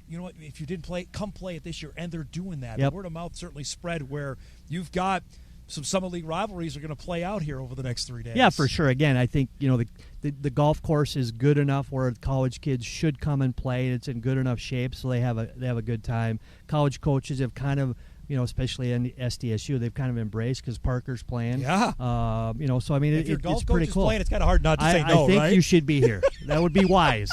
you know what, if you didn't play, come play it this year, and they're doing that. Yep. The word of mouth certainly spread where you've got some Summit League rivalries are going to play out here over the next 3 days. Yeah, for sure. Again, I think the golf course is good enough where college kids should come and play. It's in good enough shape, so they have a good time. College coaches have kind of, especially in the SDSU, they've kind of embraced because Parker's playing. Yeah. So I mean, if your golf it's coach pretty is cool. playing, it's kind of hard not to say no, I think right? you should be here. That would be wise.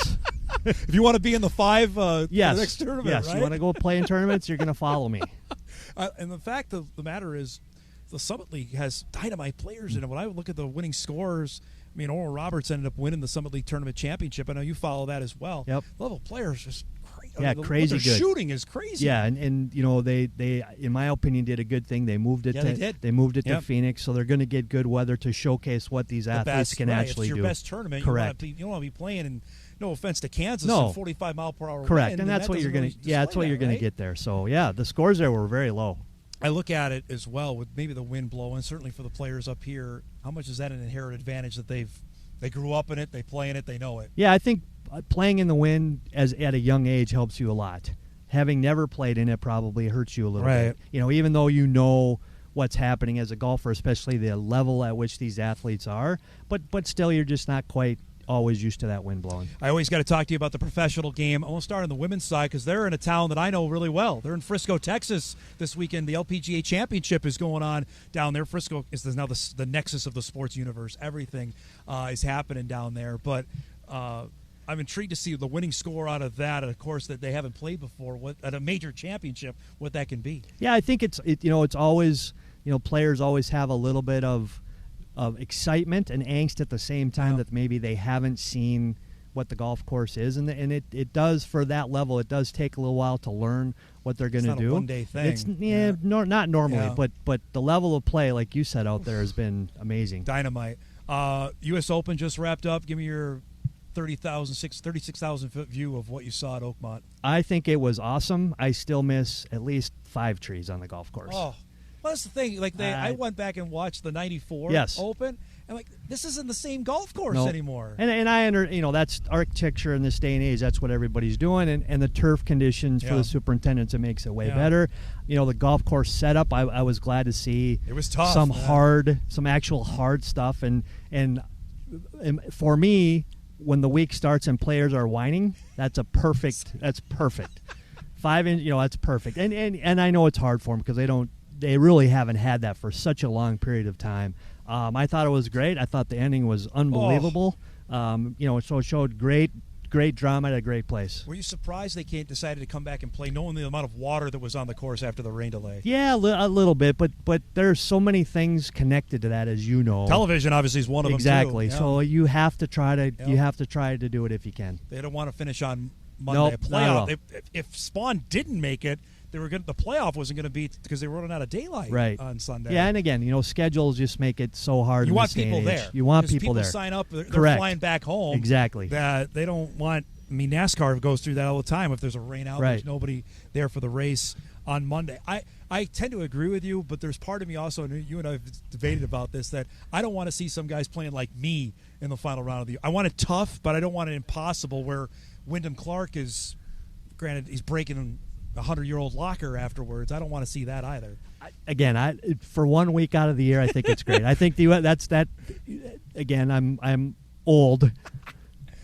If you want to be in the 5 for the next tournament, yes. right? You want to go play in tournaments, you're going to follow me. And the fact of the matter is, the Summit League has dynamite players in it. When I look at the winning scores, I mean, Oral Roberts ended up winning the Summit League Tournament Championship. I know you follow that as well. Yep. The level of players is crazy. Yeah, crazy what good. Shooting is crazy. Yeah, and they in my opinion did a good thing. They moved it. Yeah, to, they did. They moved it Yep. to Phoenix, so they're going to get good weather to showcase what these athletes can actually do. It's your do. best tournament. Correct. You don't want to be playing in. No offense to Kansas, No. 45-mile-per-hour Correct, wind, and that's what you're going to. Yeah, that's what you're going right? to get there. So yeah, the scores there were very low. I look at it as well with maybe the wind blowing. Certainly for the players up here, how much is that an inherent advantage that they grew up in it, they play in it, they know it. Yeah, I think playing in the wind at a young age helps you a lot. Having never played in it probably hurts you a little Right. bit. Even though you know what's happening as a golfer, especially the level at which these athletes are, but still you're just not quite always used to that wind blowing. I always got to talk to you about the professional game. I want to start on the women's side because they're in a town that I know really well. They're in Frisco, Texas this weekend. The LPGA Championship is going on down there. Frisco is now the nexus of the sports universe. Everything is happening down there. But I'm intrigued to see the winning score out of that, at a course that they haven't played before, at a major championship, what that can be. Yeah, I think it's always, players always have a little bit of excitement and angst at the same time that maybe they haven't seen what the golf course is, and it does, for that level, it does take a little while to learn what they're going to do. It's not a one-day thing. It's not normally, but the level of play, like you said out there, has been amazing. Dynamite. U.S. Open just wrapped up. Give me your 36,000 foot view of what you saw at Oakmont. I think it was awesome. I still miss at least 5 trees on the golf course. Oh. Well, that's the thing. Like I went back and watched the '94 Open, and this isn't the same golf course anymore. And I that's architecture in this day and age. That's what everybody's doing, and the turf conditions for the superintendents, it makes it way better. The golf course setup, I was glad to see. It was tough. Some actual hard stuff, and for me, when the week starts and players are whining, that's perfect. 5 inch, that's perfect. And I know it's hard for them because they really haven't had that for such a long period of time. I thought it was great. I thought the ending was unbelievable. So it showed great drama at a great place. Were you surprised they decided to come back and play, knowing the amount of water that was on the course after the rain delay? Yeah, a little bit, but there's so many things connected to that, as you know. Television obviously is one of them too. Exactly. So you have to try to do it if you can. They don't want to finish on Monday. Nope, not at all. If Spawn didn't make it, the playoff wasn't going to be because they were running out of daylight on Sunday. Yeah, and again, schedules just make it so hard. You want people there. You want people there. Sign up. They're Correct. flying back home. Exactly. That they don't want. I mean, NASCAR goes through that all the time. If there's a rain out, there's nobody there for the race on Monday. I tend to agree with you, but there's part of me also, and you and I have debated about this, that I don't want to see some guys playing like me in the final round of the year. I want it tough, but I don't want it impossible where Wyndham Clark is, granted, he's breaking a 100-year-old locker afterwards. I don't want to see that either. Again, for 1 week out of the year, I think it's great. I think that's that. Again, I'm old,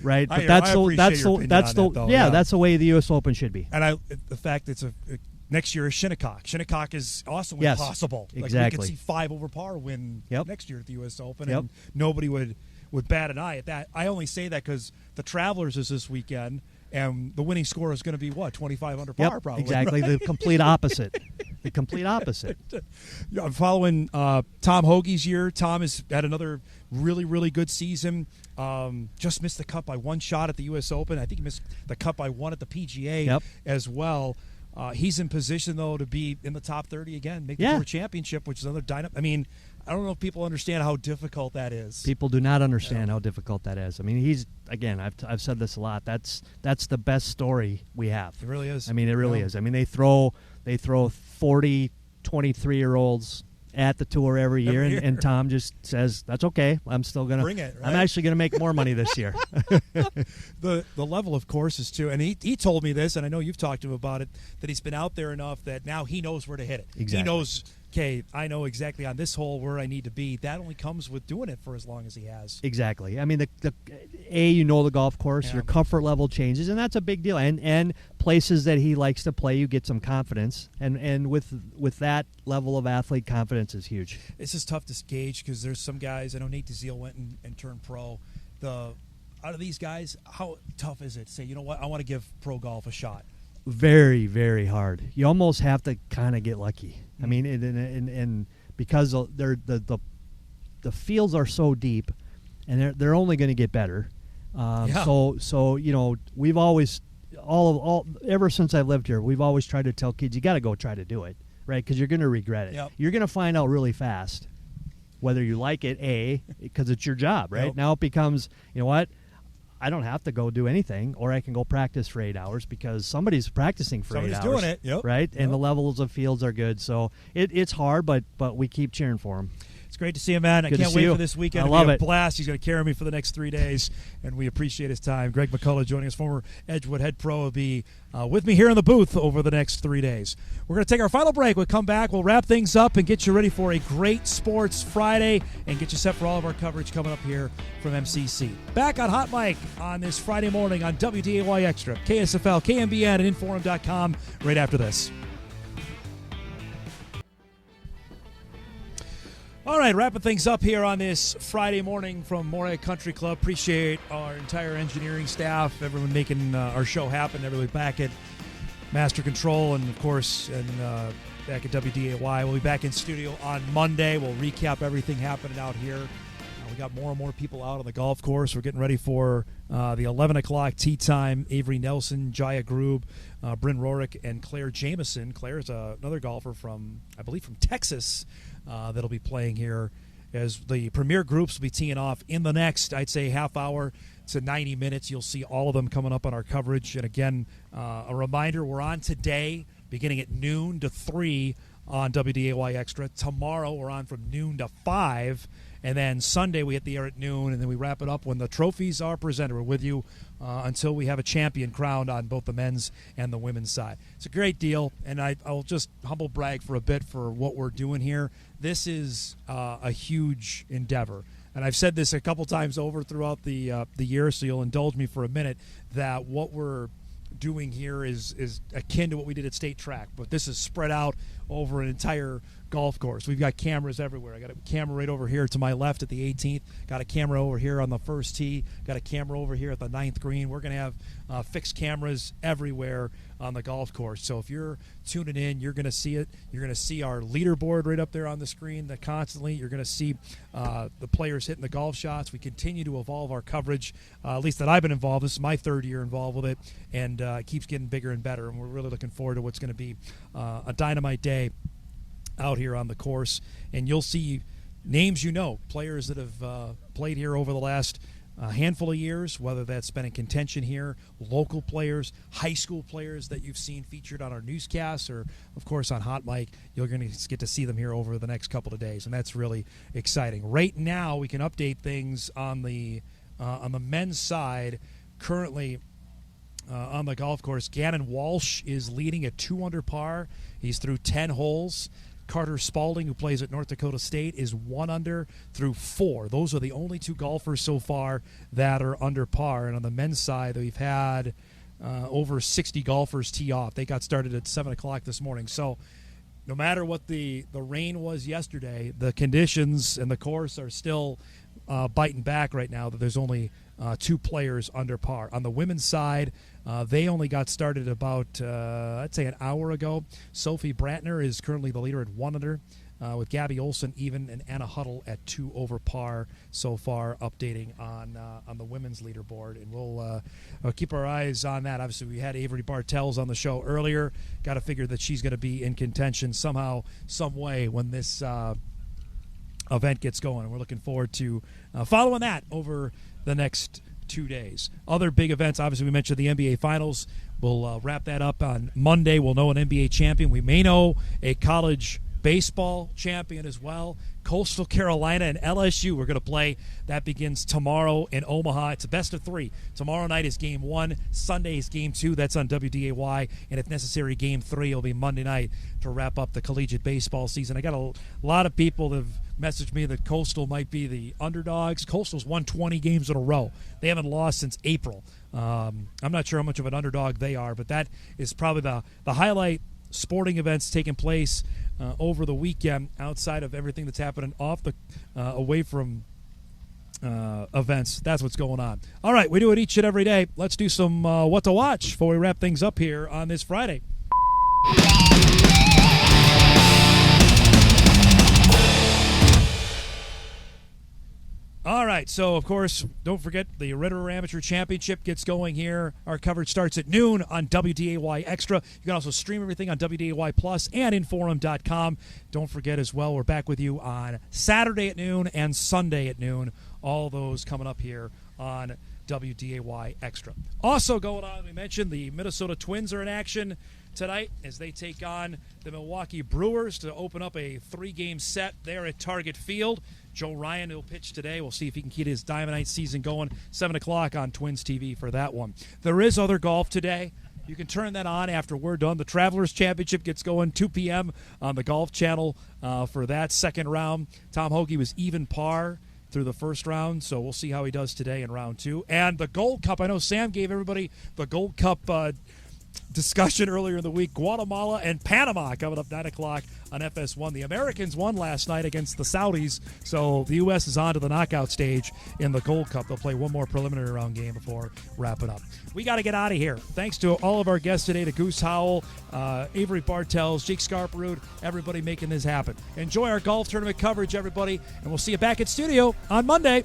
right? But that's the way the U.S. Open should be. And the fact it's next year is Shinnecock. Shinnecock is also impossible. Exactly. Like we could see 5 over par win next year at the U.S. Open, and nobody would bat an eye at that. I only say that because the Travelers is this weekend. And the winning score is going to be, 25 under par, probably. Exactly, right? The complete opposite. I'm following Tom Hoagie's year. Tom has had another really, really good season. Just missed the cut by 1 shot at the U.S. Open. I think he missed the cut by 1 at the PGA as well. He's in position, though, to be in the top 30 again, make the Tour Championship, which is another dynamite. I mean, I don't know if people understand how difficult that is. People do not understand how difficult that is. I mean, I've said this a lot. That's the best story we have. It really is. I mean, it really is. I mean, they throw 40, 23-year-olds at the tour every year. And Tom just says, that's okay. I'm still going to bring it. Right? I'm actually going to make more money this year. The level of courses, too. And he told me this, and I know you've talked to him about it, that he's been out there enough that now he knows where to hit it. Exactly. He knows, okay, I know exactly on this hole where I need to be. That only comes with doing it for as long as he has. Exactly. I mean, you know the golf course, your comfort level changes, and that's a big deal. And places that he likes to play, you get some confidence. And with that level of athlete, confidence is huge. This is tough to gauge because there's some guys, I know Nate DeZiel went and turned pro. Out of these guys, how tough is it to say, you know what, I want to give pro golf a shot? Very, very hard. You almost have to kind of get lucky. I mean, and because the fields are so deep, and they're only going to get better. So you know, we've always ever since I've lived here, we've always tried to tell kids, you got to go try to do it, right? Because you're going to regret it. Yep. You're going to find out really fast whether you like it, because it's your job, right? Yep. Now it becomes, you know what? I don't have to go do anything, or I can go practice for 8 hours because somebody's practicing for 8 hours. Somebody's doing it, yep. Right? Yep. And the levels of fields are good. So it's hard, but we keep cheering for him. It's great to see him, man. I can't wait for this weekend. I love it. It'll be a blast. He's going to carry me for the next 3 days, and we appreciate his time. Greg McCullough joining us, former Edgewood Head Pro, will be with me here in the booth over the next 3 days. We're going to take our final break. We'll come back. We'll wrap things up and get you ready for a great Sports Friday and get you set for all of our coverage coming up here from MCC. Back on Hot Mic on this Friday morning on WDAY Extra, KSFL, KMBN, and Inforum.com right after this. All right, wrapping things up here on this Friday morning from Moorhead Country Club. Appreciate our entire engineering staff, everyone making our show happen, everybody back at Master Control, and, of course, back at WDAY. We'll be back in studio on Monday. We'll recap everything happening out here. We got more and more people out on the golf course. We're getting ready for the 11 o'clock tee time. Avery Nelson, Jaya Grube, Bryn Rorick, and Claire Jamieson. Claire's another golfer from, I believe, from Texas that'll be playing here as the premier groups will be teeing off in the next, I'd say, half hour to 90 minutes. You'll see all of them coming up on our coverage. And, again, a reminder, we're on today beginning at noon to 3 on WDAY Extra. Tomorrow we're on from noon to 5. And then Sunday we hit the air at noon, and then we wrap it up when the trophies are presented. We're with you until we have a champion crowned on both the men's and the women's side. It's a great deal, and I'll just humble brag for a bit for what we're doing here. This is a huge endeavor. And I've said this a couple times over throughout the year, so you'll indulge me for a minute, that what we're doing here is akin to what we did at State Track, but this is spread out over an entire golf course. We've got cameras everywhere. I got a camera right over here to my left at the 18th. Got a camera over here on the first tee. Got a camera over here at the 9th green. We're going to have fixed cameras everywhere on the golf course. So if you're tuning in, you're going to see it. You're going to see our leaderboard right up there on the screen that constantly. You're going to see the players hitting the golf shots. We continue to evolve our coverage, at least that I've been involved. This is my third year involved with it, and it keeps getting bigger and better, and we're really looking forward to what's going to be a dynamite day out here on the course. And you'll see names players that have played here over the last handful of years, whether that's been in contention here, local players, high school players that you've seen featured on our newscasts, or, of course, on Hot Mic. You're going to get to see them here over the next couple of days, and that's really exciting. Right now, we can update things on the men's side. Currently, on the golf course, Gannon Walsh is leading at 2 under par. He's through 10 holes. Carter Spalding, who plays at North Dakota State, is 1 under through 4. Those are the only 2 golfers so far that are under par. And on the men's side, we've had over 60 golfers tee off. They got started at 7 o'clock this morning. So no matter what the rain was yesterday, the conditions and the course are still biting back right now, that there's only 2 players under par. On the women's side, they only got started about, I'd say, an hour ago. Sophie Brantner is currently the leader at 1 under, with Gabby Olson even, and Anna Huddle at 2 over par so far, updating on the women's leaderboard. And we'll keep our eyes on that. Obviously, we had Avery Bartels on the show earlier. Got to figure that she's going to be in contention somehow, some way when this event gets going. And we're looking forward to following that over the next 2 days. Other big events, obviously, we mentioned the NBA Finals. We'll wrap that up on Monday. We'll know an NBA champion. We may know a college baseball champion as well. Coastal Carolina and LSU we're going to play. That begins tomorrow in Omaha. It's a best of 3. Tomorrow night is game 1. Sunday is game 2. That's on WDAY. And if necessary, game 3 will be Monday night to wrap up the collegiate baseball season. I got a lot of people that have messaged me that Coastal might be the underdogs. Coastal's won 20 games in a row. They haven't lost since April. I'm not sure how much of an underdog they are, but that is probably the highlight sporting events taking place over the weekend outside of everything that's happening off the away from events. That's what's going on. All right, we do it each and every day. Let's do some what to watch before we wrap things up here on this Friday. All right, so, of course, don't forget the Ritter Amateur Championship gets going here. Our coverage starts at noon on WDAY Extra. You can also stream everything on WDAY Plus and Inforum.com. Don't forget as well, we're back with you on Saturday at noon and Sunday at noon. All those coming up here on WDAY Extra. Also going on, we mentioned the Minnesota Twins are in action tonight as they take on the Milwaukee Brewers to open up a 3-game set there at Target Field. Joe Ryan will pitch today. We'll see if he can keep his Diamondite season going. 7 o'clock on Twins TV for that one. There is other golf today. You can turn that on after we're done. The Travelers Championship gets going 2 p.m. on the Golf Channel for that second round. Tom Hoagie was even par through the first round, so we'll see how he does today in round 2. And the Gold Cup, I know Sam gave everybody the Gold Cup discussion earlier in the week. Guatemala and Panama coming up 9 o'clock on FS1. The Americans won last night against the Saudis, so the U.S. is on to the knockout stage in the Gold Cup. They'll play one more preliminary round game before wrapping up. We got to get out of here. Thanks to all of our guests today, to Goose Howell, Avery Bartels, Jake Skarperud, everybody making this happen. Enjoy our golf tournament coverage, everybody, and we'll see you back at studio on Monday.